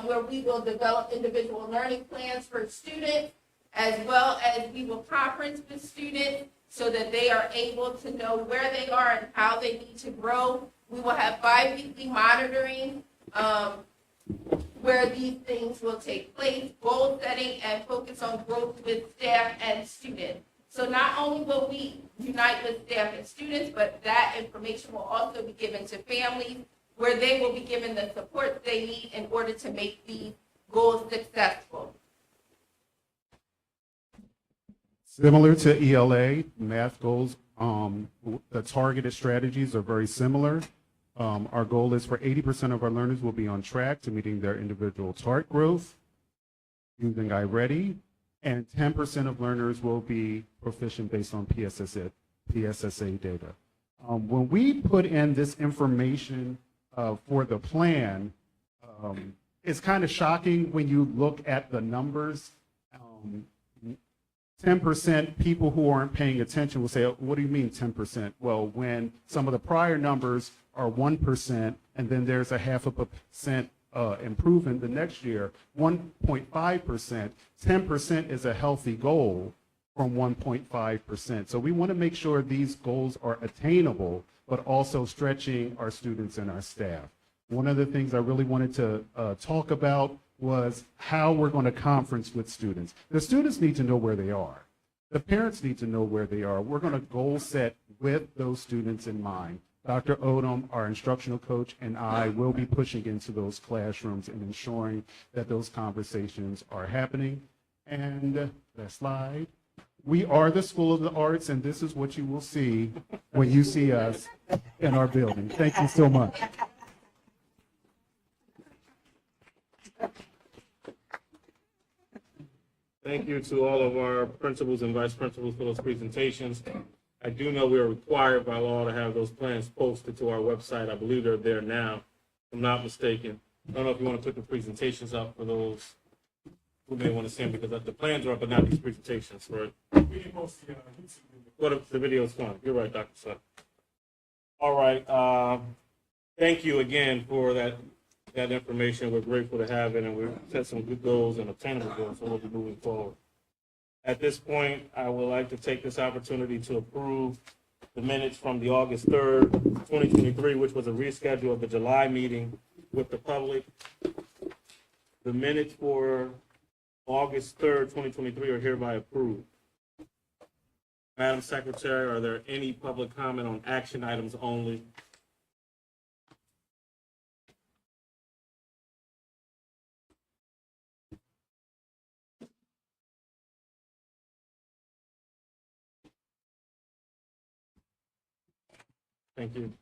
where we will develop individual learning plans for students, as well as we will conference with students so that they are able to know where they are and how they need to grow. We will have bi-weekly monitoring where these things will take place, goal setting, and focus on growth with staff and students. So not only will we unite with staff and students, but that information will also be given to families where they will be given the support they need in order to make these goals successful. Similar to ELA, math goals, the targeted strategies are very similar. Our goal is for 80% of our learners will be on track to meeting their individual target growth using iReady, and 10% of learners will be proficient based on PSSA data. When we put in this information for the plan, it's kind of shocking when you look at the numbers. 10% people who aren't paying attention will say, what do you mean 10%? Well, when some of the prior numbers are 1%, and then there's a 0.5% improvement the next year, 1.5%, 10% is a healthy goal from 1.5%. So we want to make sure these goals are attainable, but also stretching our students and our staff. One of the things I really wanted to talk about was how we're going to conference with students. The students need to know where they are. The parents need to know where they are. We're going to goal set with those students in mind. Dr. Odom, our instructional coach, and I will be pushing into those classrooms and ensuring that those conversations are happening. And that slide. We are the School of the Arts, and this is what you will see when you see us in our building. Thank you so much. Thank you to all of our principals and vice principals for those presentations. I do know we are required by law to have those plans posted to our website. I believe they're there now, if I'm not mistaken. I don't know if you want to put the presentations up for those who may want to see them, because the plans are up, but not these presentations, right? We can post the YouTube video. What if the video's fine? You're right, Dr. Sun. All right, thank you again for that information. We're grateful to have it, and we've set some good goals and obtainable goals, so we'll be moving forward. At this point, I would like to take this opportunity to approve the minutes from the August 3rd, 2023, which was a reschedule of the July meeting with the public. The minutes for August 3rd, 2023 are hereby approved. Madam Secretary, are there any public comment on action items only? Thank you.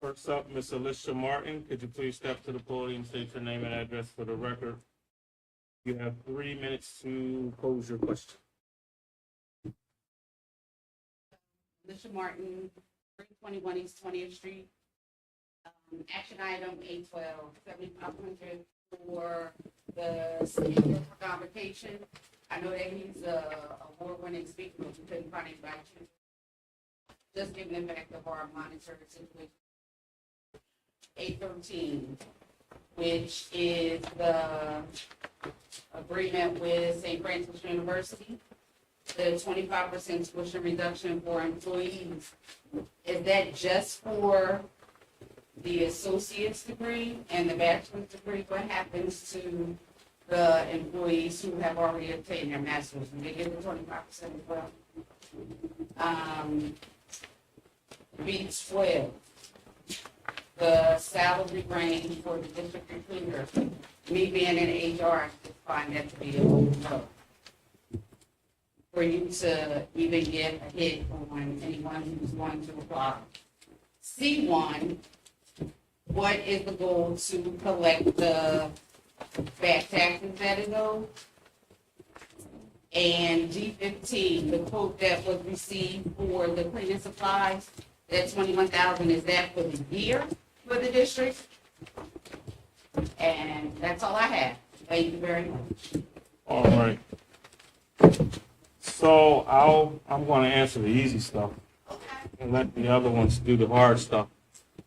First up, Ms. Alicia Martin, could you please step to the podium, state your name and address for the record? You have 3 minutes to pose your question. Alicia Martin, 321 East 20th Street. Action item 812, 7,500 for the speaker for convocation. I know that he's a award-winning speaker, but we couldn't find anybody to. Just giving them back of our monetary situation. 813, which is the agreement with St. Francis University, the 25% tuition reduction for employees. Is that just for the associate's degree and the bachelor's degree? What happens to the employees who have already obtained their master's? Do they get the 25% as well? B12, the salary range for the district recruiter. Me being in HR, I just find that to be a little low. For you to even get a hit on anyone who's going to apply. C1, what is the goal to collect the back taxes that is owed? And G15, the quote that was received for the cleaning supplies, that 21,000, is that for the year for the district? And that's all I have. Thank you very much. All right. So I'm going to answer the easy stuff and let the other ones do the hard stuff.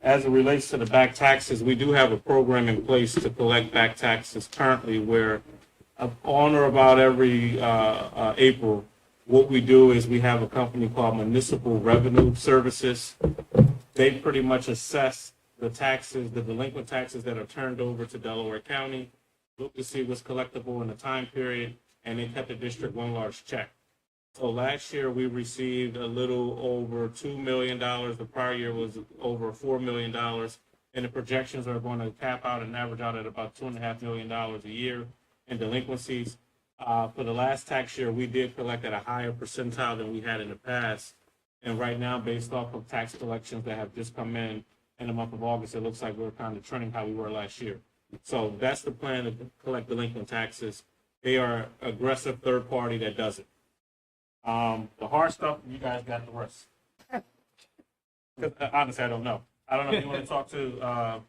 As it relates to the back taxes, we do have a program in place to collect back taxes currently where on or about every April, what we do is we have a company called Municipal Revenue Services. They pretty much assess the taxes, the delinquent taxes that are turned over to Delaware County, look to see what's collectible in the time period, and they cut the district one large check. So last year, we received a little over $2 million. The prior year was over $4 million. And the projections are going to cap out and average out at about $2.5 million a year in delinquencies. For the last tax year, we did collect at a higher percentile than we had in the past. And right now, based off of tax collections that have just come in the month of August, it looks like we're kind of trending how we were last year. So that's the plan to collect delinquent taxes. They are aggressive third party that does it. The hard stuff, you guys got the rest. 'Cause, honestly, I don't know. I don't know if you want to talk to,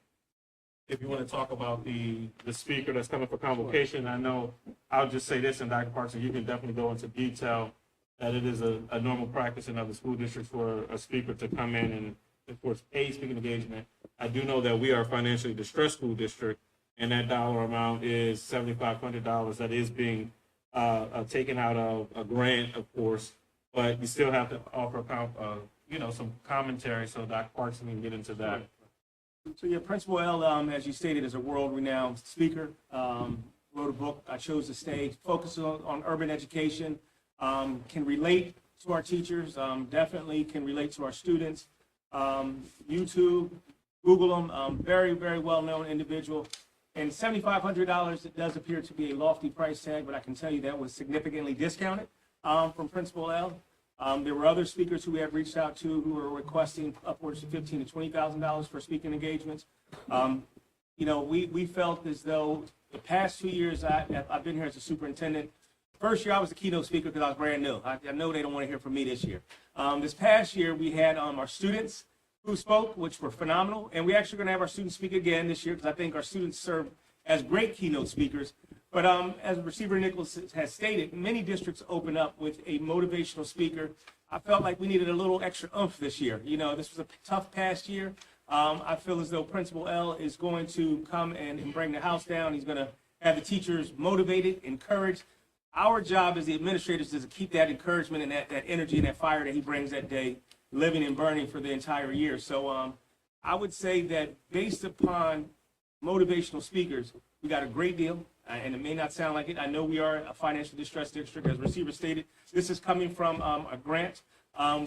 if you want to talk about the speaker that's coming for convocation. I know, I'll just say this, and Dr. Parson, you can definitely go into detail that it is a normal practice in other school districts for a speaker to come in and, of course, pay speaking engagement. I do know that we are a financially distressed school district, and that dollar amount is $7,500 that is being taken out of a grant, of course, but you still have to offer, some commentary so Dr. Parkson can get into that. So yeah, Principal L, as you stated, is a world-renowned speaker. Wrote a book. I chose to stay, focus on urban education. Can relate to our teachers. Definitely can relate to our students. YouTube, Google him. Very, very well-known individual. And $7,500, it does appear to be a lofty price tag, but I can tell you that was significantly discounted from Principal L. There were other speakers who we had reached out to who were requesting upwards of $15,000 to $20,000 for speaking engagements. You know, we felt as though the past 2 years I've been here as a superintendent. First year I was a keynote speaker because I was brand new. I know they don't want to hear from me this year. This past year we had our students who spoke, which were phenomenal, and we're actually going to have our students speak again this year because I think our students serve as great keynote speakers. But as Receiver Nichols has stated, many districts open up with a motivational speaker. I felt like we needed a little extra oomph this year. You know, this was a tough past year. I feel as though Principal L is going to come and bring the house down. He's going to have the teachers motivated, encouraged. Our job as the administrators is to keep that encouragement and that energy and that fire that he brings that day, living and burning for the entire year. So I would say that based upon motivational speakers, we got a great deal, and it may not sound like it. I know we are a financial distress district, as Receiver stated. This is coming from a grant.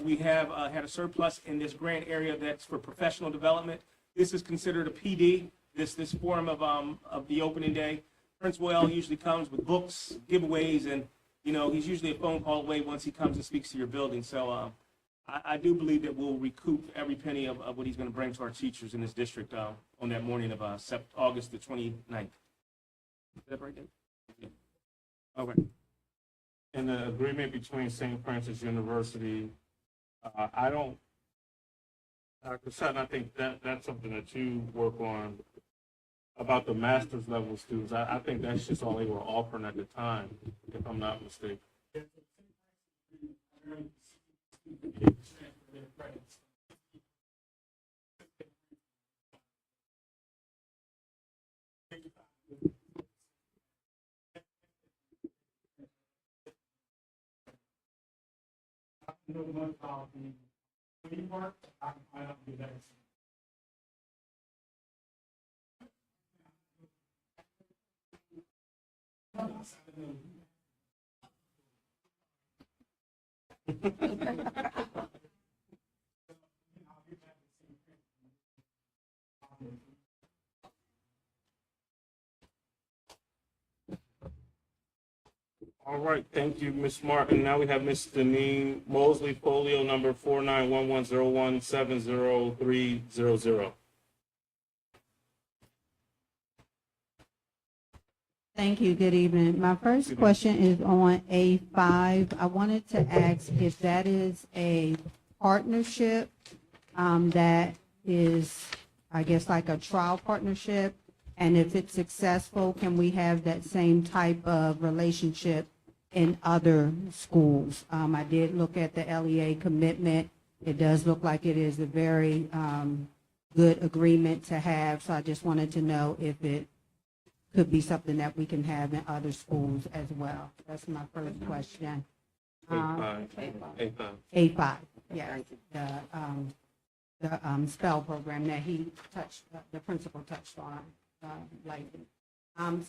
We have had a surplus in this grant area that's for professional development. This is considered a PD, this form of the opening day. Principal L usually comes with books, giveaways, and, you know, he's usually a phone call away once he comes and speaks to your building. So I do believe that we'll recoup every penny of what he's going to bring to our teachers in this district on that morning of August the 29th. Is that right, Dave? Yeah. Okay. In the agreement between St. Francis University, I don't, Dr. Sutton, I think that's something that you work on about the master's level students. I think that's just all they were offering at the time, if I'm not mistaken. All right, thank you, Ms. Martin. Now we have Ms. Deneen Mosley, folio number 491101700300. Thank you. Good evening. My first question is on A5. I wanted to ask if that is a partnership that is, I guess, like a trial partnership, and if it's successful, can we have that same type of relationship in other schools? I did look at the LEA commitment. It does look like it is a very good agreement to have, so I just wanted to know if it could be something that we can have in other schools as well. That's my first question. A5, yes, the spell program that he touched, the principal touched on lightly.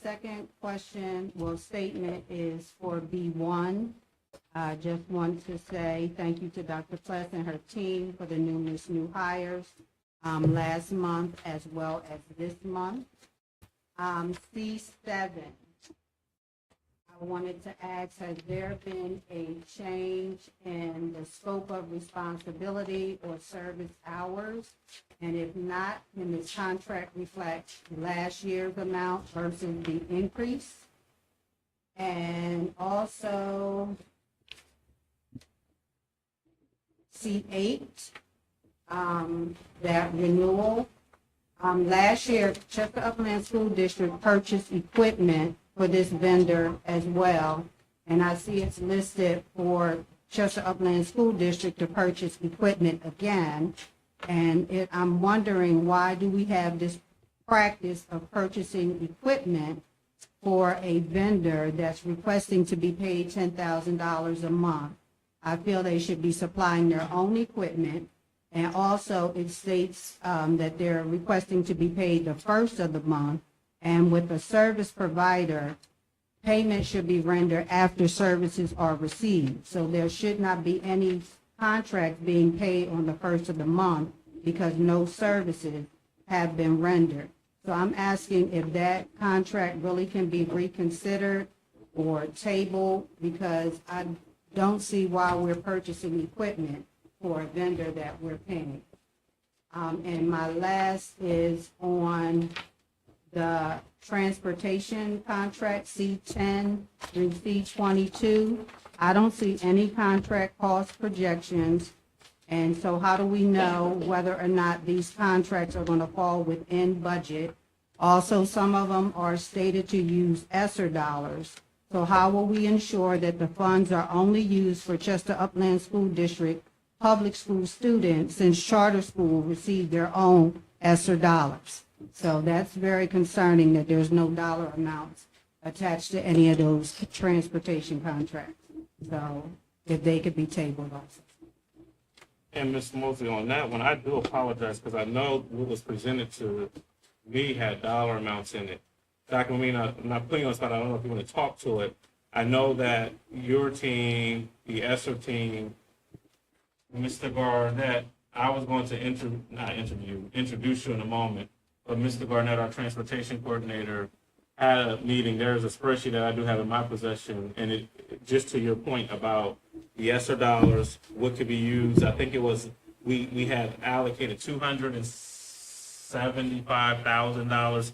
Second question, statement is for B1. Just want to say thank you to Dr. Pless and her team for the numerous new hires last month as well as this month. C7, I wanted to ask, has there been a change in the scope of responsibility or service hours? And if not, can this contract reflect last year's amount versus the increase? And also, C8, that renewal. Last year, Chester Upland School District purchased equipment for this vendor as well. And I see it's listed for Chester Upland School District to purchase equipment again. And I'm wondering, why do we have this practice of purchasing equipment for a vendor that's requesting to be paid $10,000 a month? I feel they should be supplying their own equipment And also, it states that they're requesting to be paid the first of the month. And with a service provider, payment should be rendered after services are received. So there should not be any contract being paid on the first of the month because no services have been rendered. So I'm asking if that contract really can be reconsidered or tabled, because I don't see why we're purchasing equipment for a vendor that we're paying. And my last is on the transportation contract, C10 through C22. I don't see any contract cost projections. And so how do we know whether or not these contracts are going to fall within budget? Also, some of them are stated to use ESSER dollars. So how will we ensure that the funds are only used for Chester Upland School District public school students, since charter school receive their own ESSER dollars? So that's very concerning that there's no dollar amounts attached to any of those transportation contracts. So if they could be tabled also. And Ms. Mosley, on that one, I do apologize because I know what was presented to me had dollar amounts in it. Dr. Molina, I'm not putting you on the spot, I don't know if you want to talk to it. I know that your team, the ESSER team, Mr. Garnett, I was going to introduce you in a moment, but Mr. Garnett, our transportation coordinator, had a meeting. There's a spreadsheet that I do have in my possession, and it just to your point about the ESSER dollars, what could be used, I think it was, we had allocated $275,000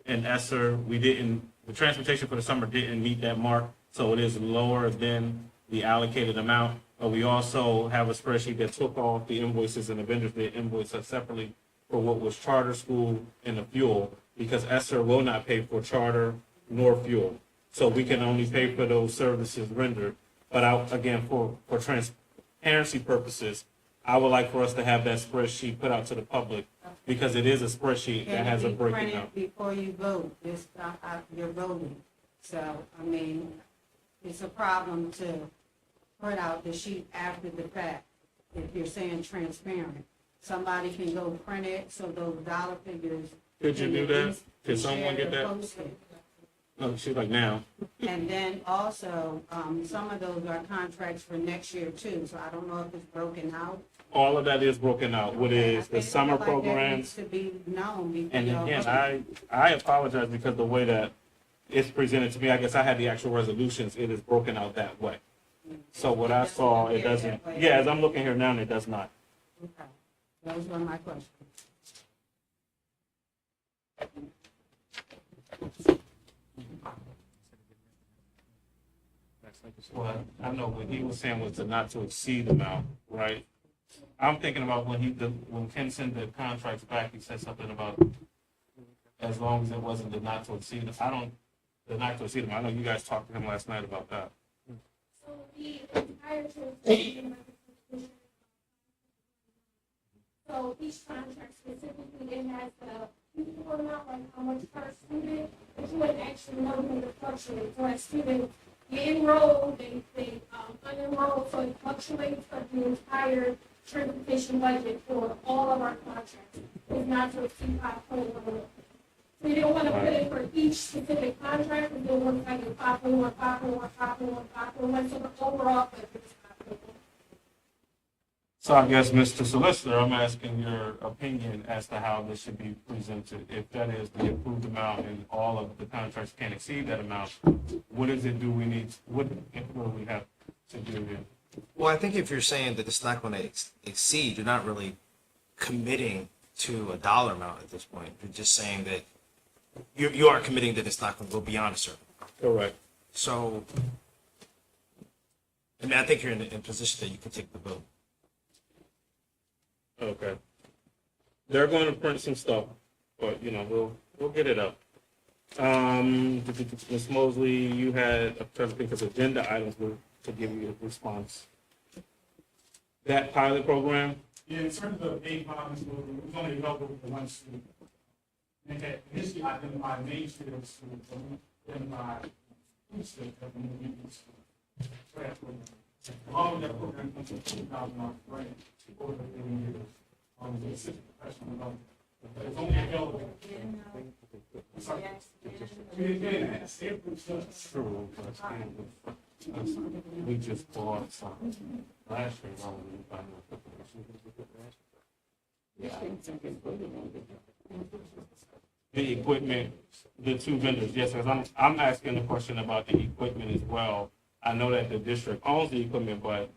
in ESSER. We didn't, the transportation for the summer didn't meet that mark, so it is lower than the allocated amount. But we also have a spreadsheet that took off the invoices and the vendors that invoice us separately for what was charter school and the fuel, because ESSER will not pay for charter nor fuel. So we can only pay for those services rendered. But again, for transparency purposes, I would like for us to have that spreadsheet put out to the public, because it is a spreadsheet that has a breaking out. Before you vote, this, you're voting. So, I mean, it's a problem to print out the sheet after the fact, if you're saying transparent. Somebody can go print it, so those dollar figures. Could you do that? Could someone get that? Posted. No, she's like now. And then also, some of those are contracts for next year too, so I don't know if it's broken out. All of that is broken out. What is the I summer feel like that programs? needs to be known before And y'all again, vote. I apologize because the way that it's presented to me, I guess I had the actual resolutions, it is broken out that way. So what I saw, it doesn't, yeah, as I'm looking here now, it does not. Okay. Those were my questions. Well, I know what he was saying was to not to exceed amount, right? I'm thinking about when Ken sent the contracts back, he said something about as long as it wasn't the not to exceed. The not to exceed amount. I know you guys talked to him last night about that. So the entire transportation. So each contract specifically, it has the equal amount, like how much per student, but you wouldn't actually know when to fluctuate. So as students get enrolled, they unenrolled, so it fluctuates, but the entire transportation budget for all of our contracts is not to exceed 5.1. So you don't want to put it for each specific contract, and then one like 5.1, 5.1, 5.1, 5.1, so the overall budget is 5.1. So I guess, Mr. Solicitor, I'm asking your opinion as to how this should be presented. If that is the approved amount and all of the contracts can't exceed that amount, what is it we have to do here? Well, I think if you're saying that it's not going to exceed, you're not really committing to a dollar amount at this point. You're just saying that you are committing that it's not going to go beyond a certain. Correct. So, I mean, I think you're in a position that you can take the vote. Okay. They're going to print some stuff, but we'll get it up. Ms. Mosley, you had a presentation of agenda items to give you a response. That pilot program, Yeah, in terms of aid bonds, it was only available for one student. And that initially identified Main Street as a student, but we identified two students that we moved into. Along with that program comes a $2,000 grant over the 3 years. The assistant professional development. But it's only available. I'm sorry. We didn't ask, they approved us. True, but we just bought some last year. Why would we buy more? The equipment, the two vendors, yes, because I'm asking a question about the equipment as well. I know that the district owns the equipment, but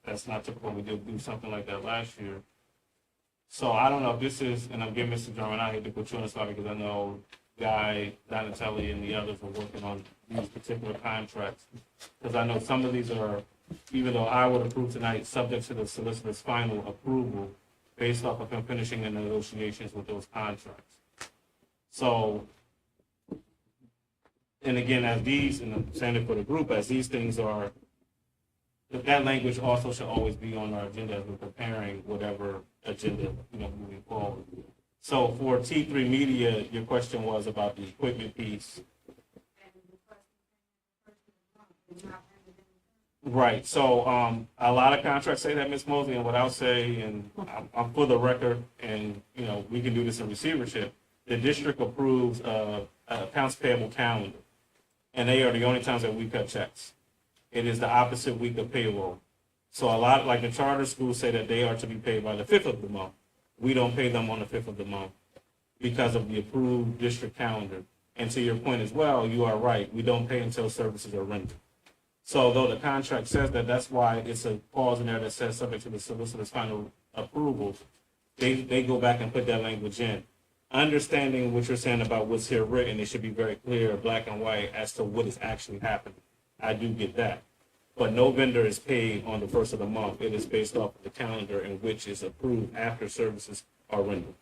that's not typical. We did do something like that last year. So I don't know if this is, and I'm giving Mr. Drummond, I hate to put you on the spot because I know Guy, Donatelli, and the others are working on these particular contracts. Because I know some of these are, even though I would approve tonight, subject to the solicitor's final approval based off of him finishing the negotiations with those contracts. So, and again, as these, and I'm saying it for the group, as these things are, that language also should always be on our agenda as we're preparing whatever agenda, moving forward. So for T3 Media, your question was about the equipment piece. Right, so a lot of contracts say that, Ms. Mosley, and what I'll say, and I'm for the record, and we can do this in receivership, the district approves accounts payable calendar, and they are the only times that we cut checks. It is the opposite week of payroll. So a lot, like the charter schools say that they are to be paid by the 5th of the month. We don't pay them on the 5th of the month because of the approved district calendar. And to your point as well, you are right. We don't pay until services are rendered. So although the contract says that, that's why it's a clause in there that says subject to the solicitor's final approval. They go back and put that language in. Understanding what you're saying about what's here written, it should be very clear, black and white, as to what is actually happening. I do get that. But no vendor is paid on the 1st of the month. It is based off of the calendar in which is approved after services are rendered.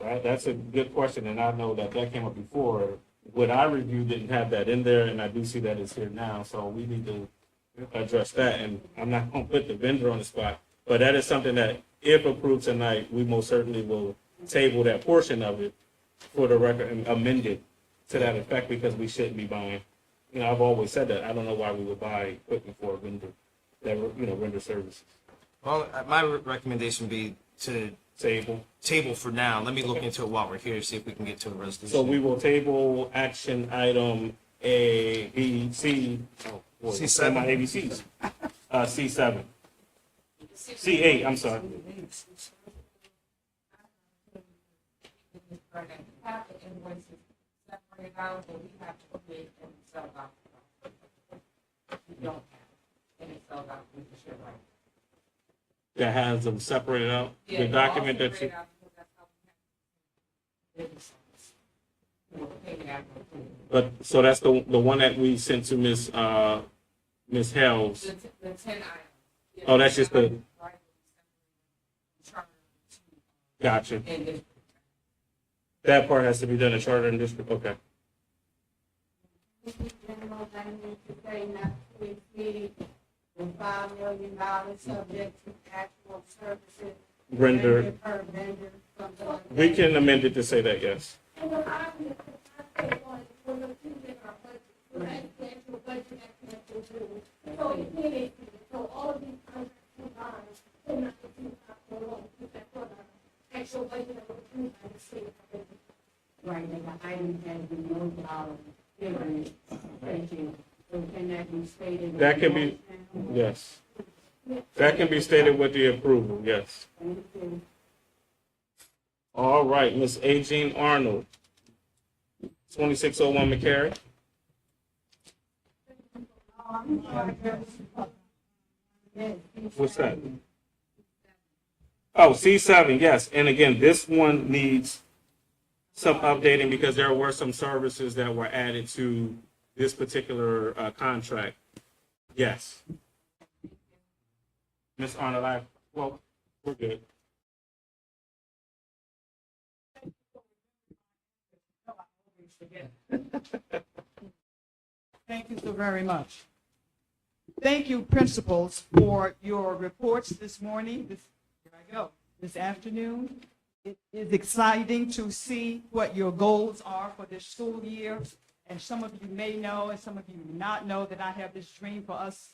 That's a good question, and I know that came up before. What I reviewed didn't have that in there, and I do see that it's here now, so we need to address that. And I'm not going to put the vendor on the spot, but that is something that, if approved tonight, we most certainly will table that portion of it for the record and amend it to that effect, because we shouldn't be buying. I've always said that. I don't know why we would buy equipment for a vendor that, render services. Well, my recommendation would be to table for now. Let me look into it while we're here, see if we can get to a resolution. So we will table action item A, B, C. Oh, boy, C7. My ABCs. C7. C8, I'm sorry. Have the invoices separated out, but we have to create an Excel document. We don't have an Excel document to share right That has them separated out. now. The document that you, Separated out because that's how we have it. Payment application. but, so that's the one that we sent to Ms. Helms. The 10 items. Oh, that's just the, Right. gotcha. And the That part has to be done in charter and district, okay. Mr. General, I need to say not to exceed the $5 million subject to actual services Render, per vendor, something like that. we can amend it to say that, yes. And the obvious, I say, we're looking at our budget, so that's the actual budget that we have to do. So it can't exceed, so all of these contracts combined, they're not the two, for long, because that's what our actual budget that we're approved by the state. Right, and the item has been no dollar given, thank you. So can that be stated? in That can the be- motion? Yes. That can be stated with the approval, yes. Thank you. All right, Ms. A. Jean Arnold, 2601 McCary. What's that? Oh, C7, yes. And again, this one needs some updating because there were some services that were added to this particular contract. Yes. Ms. Arnold, well, we're good. Thank you so very much. Thank you, principals, for your reports this morning, here I go, this afternoon. It is exciting to see what your goals are for this school year. And some of you may know, and some of you may not know, that I have this dream for us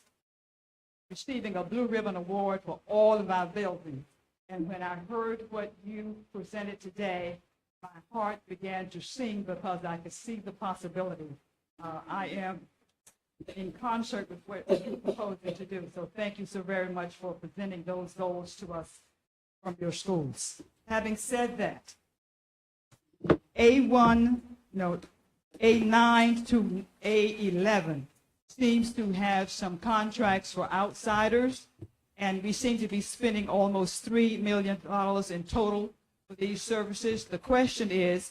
receiving a Blue Ribbon Award for all of our buildings. And when I heard what you presented today, my heart began to sing because I could see the possibility. I am in concert with what you're proposing to do. So thank you so very much for presenting those goals to us from your schools. Having said that, A9 to A11 seems to have some contracts for outsiders, and we seem to be spending almost $3 million in total for these services. The question is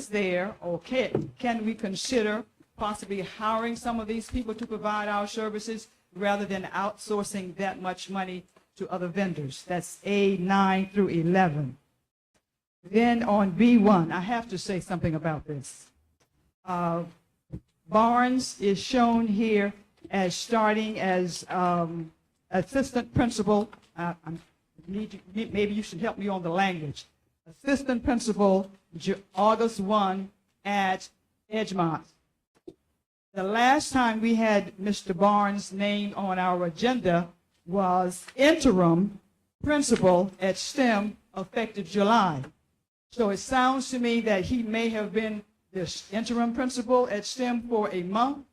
there, or can we consider possibly hiring some of these people to provide our services rather than outsourcing that much money to other vendors? That's A9 through 11. Then on B1, I have to say something about this. Barnes is shown here as starting as assistant principal. Maybe you should help me on the language. Assistant principal, August 1 at Edgemont. The last time we had Mr. Barnes' name on our agenda was interim principal at STEM effective July. So it sounds to me that he may have been this interim principal at STEM for a month,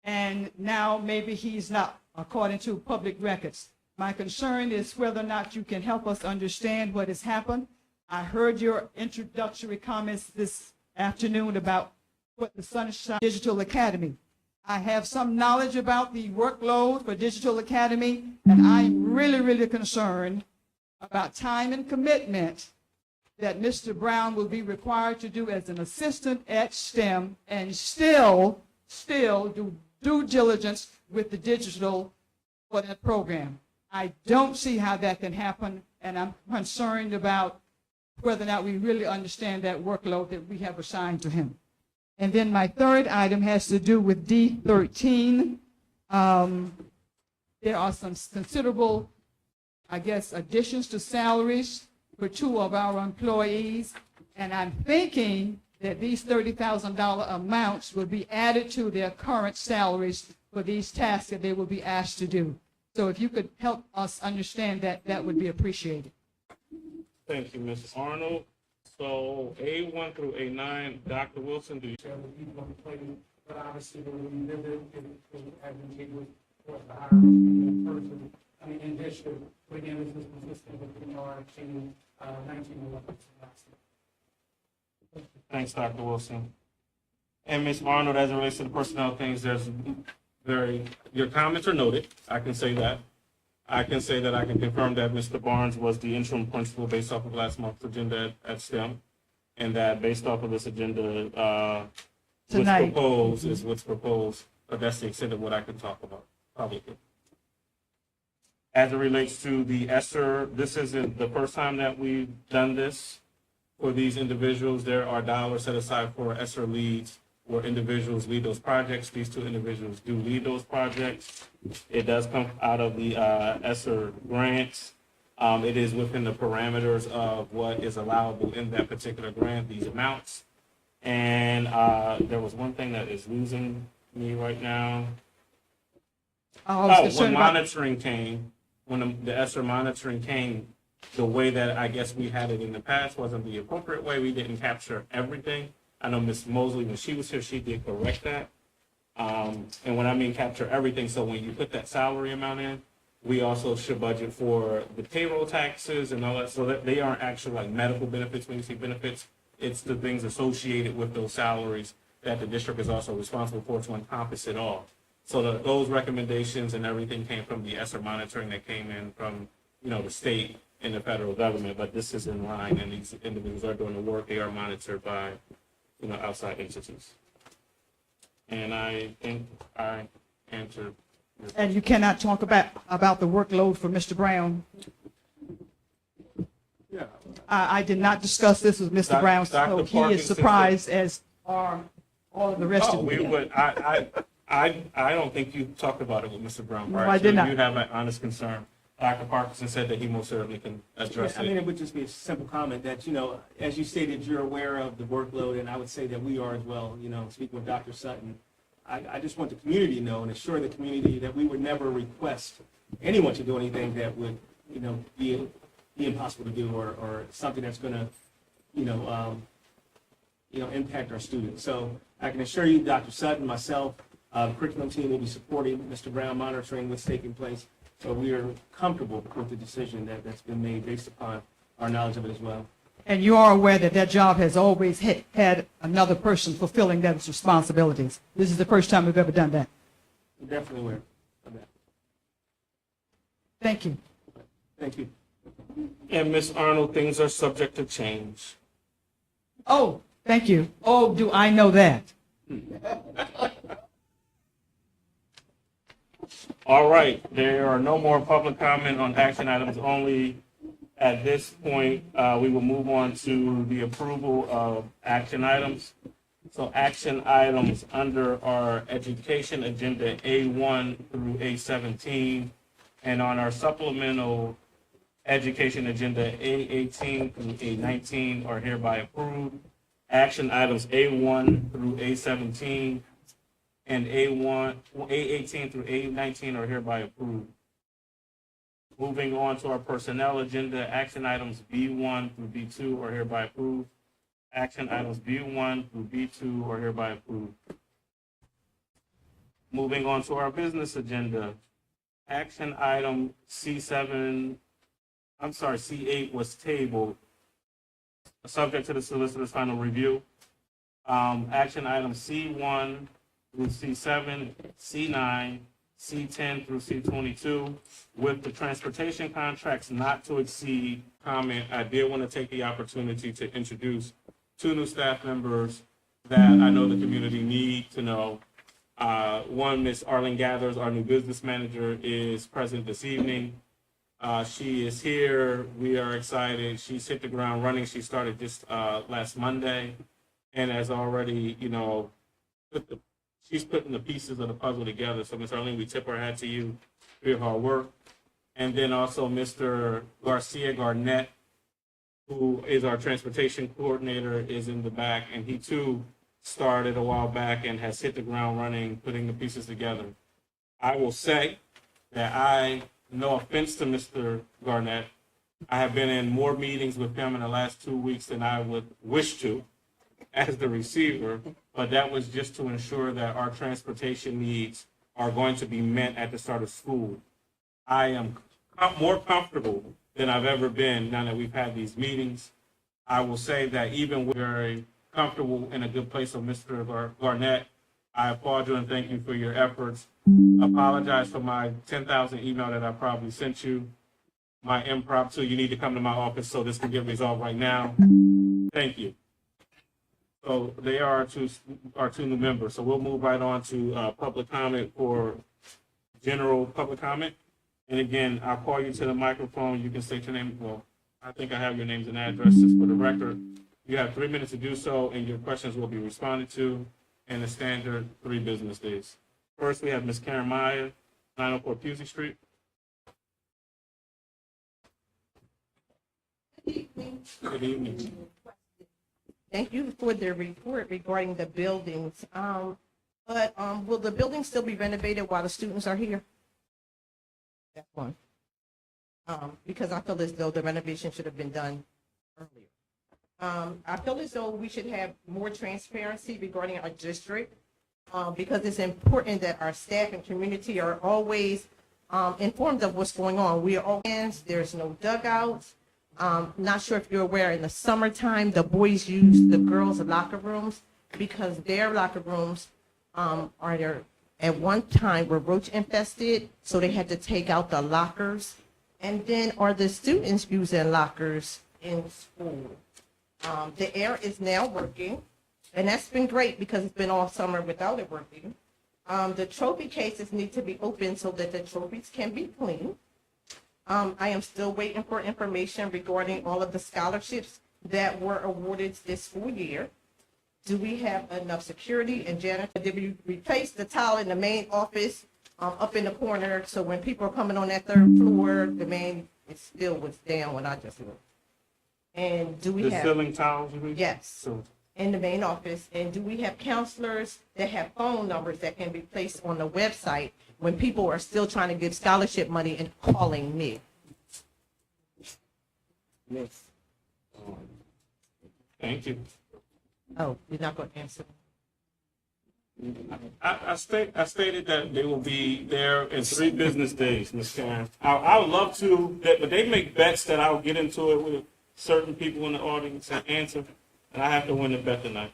and now maybe he's not, according to public records. My concern is whether or not you can help us understand what has happened. I heard your introductory comments this afternoon about what the Sunshine Digital Academy. I have some knowledge about the workload for Digital Academy, and I'm really, really concerned about time and commitment that Mr. Brown will be required to do as an assistant at STEM and still do due diligence with the digital for that program. I don't see how that can happen, and I'm concerned about whether or not we really understand that workload that we have assigned to him. And then my third item has to do with D13. There are some considerable, I guess, additions to salaries for 2 of our employees, and I'm thinking that these $30,000 amounts will be added to their current salaries for these tasks that they will be asked to do. So if you could help us understand that, that would be appreciated. Thank you, Ms. Arnold. So A1 through A9, Dr. Wilson, do you? But obviously, when we live it, as we meet with the hiring person, in addition, again, this is consistent with our 1911. Thanks, Dr. Wilson. And Ms. Arnold, as it relates to the personnel things, your comments are noted. I can say that. I can say that I can confirm that Mr. Barnes was the interim principal based off of last month's agenda at STEM, and that based off of this agenda, what's proposed is what's proposed, but that's the extent of what I can talk about publicly. As it relates to the ESSER, this isn't the first time that we've done this for these individuals. There are dollars set aside for ESSER leads where individuals lead those projects. These 2 individuals do lead those projects. It does come out of the ESSER grants. It is within the parameters of what is allowable in that particular grant, these amounts. And there was one thing that is losing me right now. When monitoring came, when the ESSER monitoring came, the way that I guess we had it in the past wasn't the appropriate way. We didn't capture everything. I know Ms. Mosley, when she was here, she did correct that. And when I mean capture everything, so when you put that salary amount in, we also should budget for the payroll taxes and all that, so that they aren't actual like medical benefits. When you see benefits, it's the things associated with those salaries that the district is also responsible for to encompass it all. So those recommendations and everything came from the ESSER monitoring that came in from, the state and the federal government, but this is in line, and these individuals are doing the work. They are monitored by, outside entities. And I think I answered. And you cannot talk about the workload for Mr. Brown. Yeah. I did not discuss this with Mr. Brown, so he is surprised, as are all of the rest of you. I don't think you talked about it with Mr. Brown prior. No, I did not. You have an honest concern. Dr. Parkinson said that he most certainly can address I mean, it. it would just be a simple comment that, you know, as you stated, you're aware of the workload, and I would say that we are as well, you know, speaking with Dr. Sutton. I just want the community to know and assure the community that we would never request anyone to do anything that would, you know, be impossible to do or something that's going to, impact our students. So I can assure you, Dr. Sutton, myself, the curriculum team will be supporting Mr. Brown, monitoring what's taking place. So we are comfortable with the decision that's been made based upon our knowledge of it as well. And you are aware that that job has always had another person fulfilling those responsibilities. This is the first time we've ever done that. I'm definitely aware of that. Thank you. Thank you. And Ms. Arnold, things are subject to change. Oh, thank you. Oh, do I know that? All right, there are no more public comment on action items only. At this point, we will move on to the approval of action items. So action items under our education agenda, A1 through A17, and on our supplemental education agenda, A18 through A19 are hereby approved. Action items A1 through A17 and A18 through A19 are hereby approved. Moving on to our personnel agenda, action items B1 through B2 are hereby approved. Action items B1 through B2 are hereby approved. Moving on to our business agenda, action item C8 was tabled, subject to the solicitor's final review. Action items C1 through C7, C9, C10 through C22, with the transportation contracts not to exceed comment. I did want to take the opportunity to introduce two new staff members that I know the community need to know. One, Ms. Arlene Gathers, our new business manager, is present this evening. She is here. We are excited. She's hit the ground running. She started just last Monday, and has already, she's putting the pieces of the puzzle together. So, Ms. Arlene, we tip our hat to you for your hard work. And then also Mr. Garcia Garnett, who is our transportation coordinator, is in the back, and he too started a while back and has hit the ground running, putting the pieces together. I will say that no offense to Mr. Garnett, I have been in more meetings with him in the last 2 weeks than I would wish to as the receiver, but that was just to ensure that our transportation needs are going to be met at the start of school. I am more comfortable than I've ever been now that we've had these meetings. I will say that even we're very comfortable in a good place of Mr. Garnett, I applaud you and thank you for your efforts. Apologize for my 10,000 email that I probably sent you. My impromptu, you need to come to my office so this can get resolved right now. Thank you. So they are our two new members. So we'll move right on to public comment for general public comment. And again, I'll call you to the microphone. You can state your name. Well, I think I have your names and addresses for the record. You have 3 minutes to do so, and your questions will be responded to in the standard 3 business days. First, we have Ms. Karen Meyer, 904 Pusey Street. Good evening. Thank you for the report regarding the buildings. But will the buildings still be renovated while the students are here? That's one. Because I feel as though the renovation should have been done earlier. I feel as though we should have more transparency regarding our district, because it's important that our staff and community are always informed of what's going on. We are always, there's no dugouts. Not sure if you're aware, in the summertime, the boys use the girls' locker rooms because their locker rooms are there. At one time were roach infested, so they had to take out the lockers. And then are the students using lockers in school? The air is now working, and that's been great because it's been all summer without it working. The trophy cases need to be opened so that the trophies can be cleaned. I am still waiting for information regarding all of the scholarships that were awarded this school year. Do we have enough security and janitor? Did we replace the tile in the main office up in the corner, so when people are coming on that third floor, the main, it still was down when I just looked. And do we The have? ceiling tiles, you mean? Yes, So, in the main office. And do we have counselors that have phone numbers that can be placed on the website when people are still trying to get scholarship money and calling me? Yes. thank you. Oh, you're not going to answer? I stated that they will be there in 3 business days, Ms. Karen. I would love to, but they make bets that I'll get into it with certain people in the audience and answer, and I have to win the bet tonight.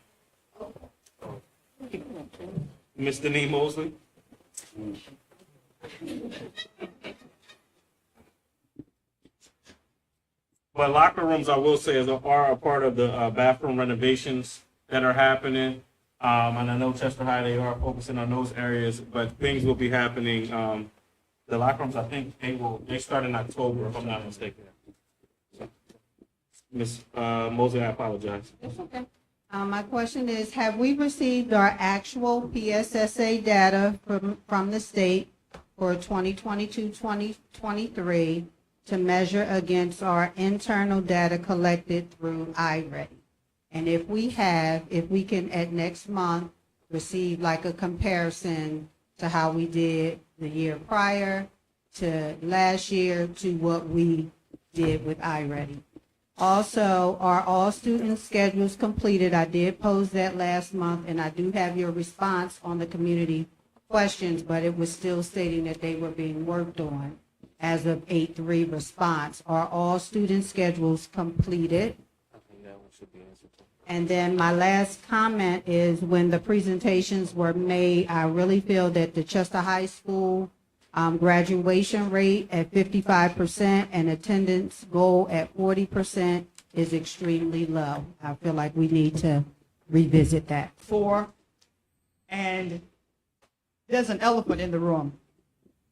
Ms. Denise Mosley? But locker rooms, I will say, are a part of the bathroom renovations that are happening. And I know Chester High, they are focusing on those areas, but things will be happening. The locker rooms, I think they start in October, if I'm not mistaken. Ms. Mosley, I apologize. It's okay. My question is, have we received our actual PSSA data from the state for 2022-2023 to measure against our internal data collected through iReady? And if we can at next month receive like a comparison to how we did the year prior to last year to what we did with iReady. Also, are all student schedules completed? I did pose that last month, and I do have your response on the community questions, but it was still stating that they were being worked on as of 8/3 response. Are all student schedules completed? I think that one should be answered. And then my last comment is, when the presentations were made, I really feel that the Chester High School graduation rate at 55% and attendance goal at 40% is extremely low. I feel like we need to revisit that. And there's an elephant in the room.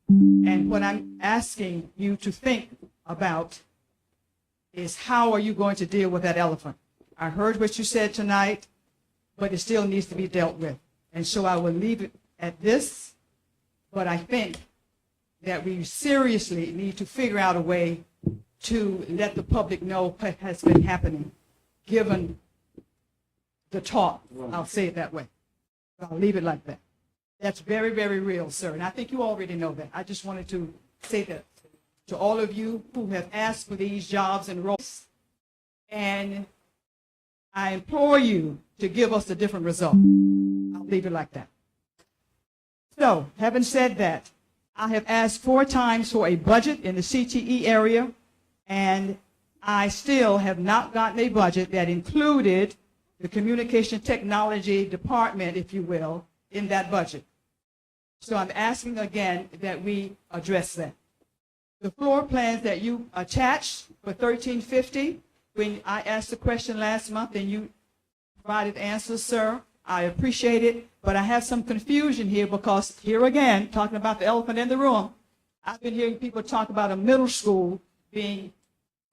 And what I'm asking you to think about is, how are you going to deal with that elephant? I heard what you said tonight, but it still needs to be dealt with. And so I will leave it at this, but I think that we seriously need to figure out a way to let the public know what has been happening, given the talk. I'll say it that way. I'll leave it like that. That's very, very real, sir. And I think you already know that. I just wanted to say that to all of you who have asked for these jobs and roles. And I implore you to give us a different result. I'll leave it like that. So, having said that, I have asked 4 times for a budget in the CTE area, and I still have not gotten a budget that included the communication technology department, if you will, in that budget. So I'm asking again that we address that. The floor plans that you attached for 1350, when I asked the question last month and you provided answers, sir, I appreciate it, but I have some confusion here, because here again, talking about the elephant in the room, I've been hearing people talk about a middle school being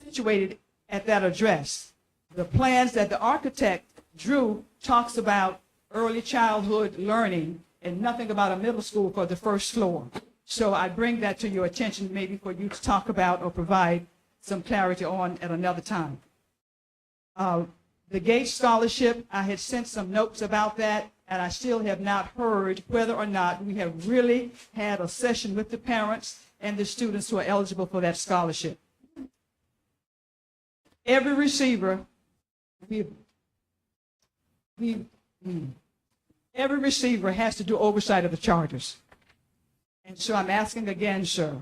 situated at that address. The plans that the architect drew talks about early childhood learning and nothing about a middle school for the first floor. So I bring that to your attention, maybe for you to talk about or provide some clarity on at another time. The Gates Scholarship, I had sent some notes about that, and I still have not heard whether or not we have really had a session with the parents and the students who are eligible for that scholarship. Every receiver, every receiver has to do oversight of the charters. And so I'm asking again, sir,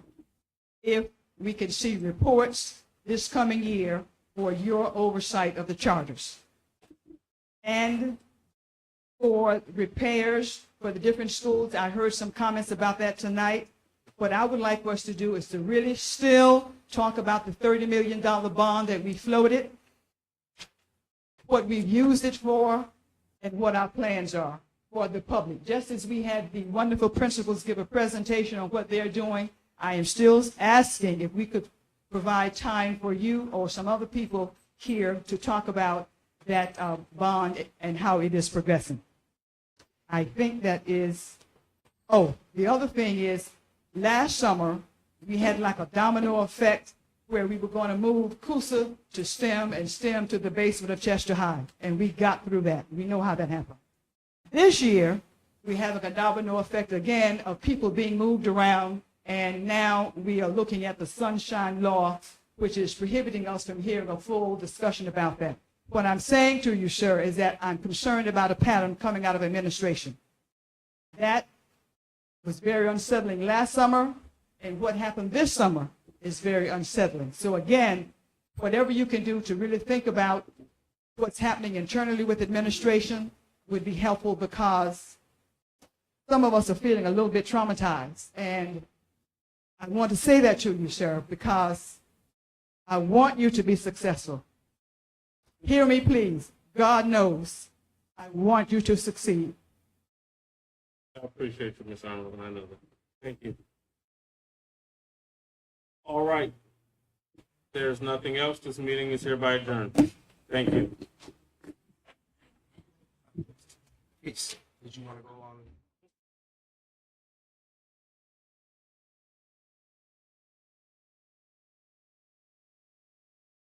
if we can see reports this coming year for your oversight of the charters. And for repairs for the different schools, I heard some comments about that tonight. What I would like for us to do is to really still talk about the $30 million bond that we floated, what we've used it for, and what our plans are for the public. Just as we had the wonderful principals give a presentation on what they're doing, I am still asking if we could provide time for you or some other people here to talk about that bond and how it is progressing. I think that is Oh, the other thing is, last summer, we had like a domino effect where we were going to move Coosa to STEM and STEM to the basement of Chester High. And we got through that. We know how that happened. This year, we have a domino effect again of people being moved around. And now we are looking at the Sunshine Law, which is prohibiting us from hearing a full discussion about that. What I'm saying to you, sir, is that I'm concerned about a pattern coming out of administration. That was very unsettling last summer, and what happened this summer is very unsettling. So again, whatever you can do to really think about what's happening internally with administration would be helpful, because some of us are feeling a little bit traumatized. And I want to say that to you, sir, because I want you to be successful. Hear me, please. God knows I want you to succeed. I appreciate you, Ms. Arnold, and I know that. Thank you. All right. There's nothing else. This meeting is hereby adjourned. Thank you. Did you want to go on?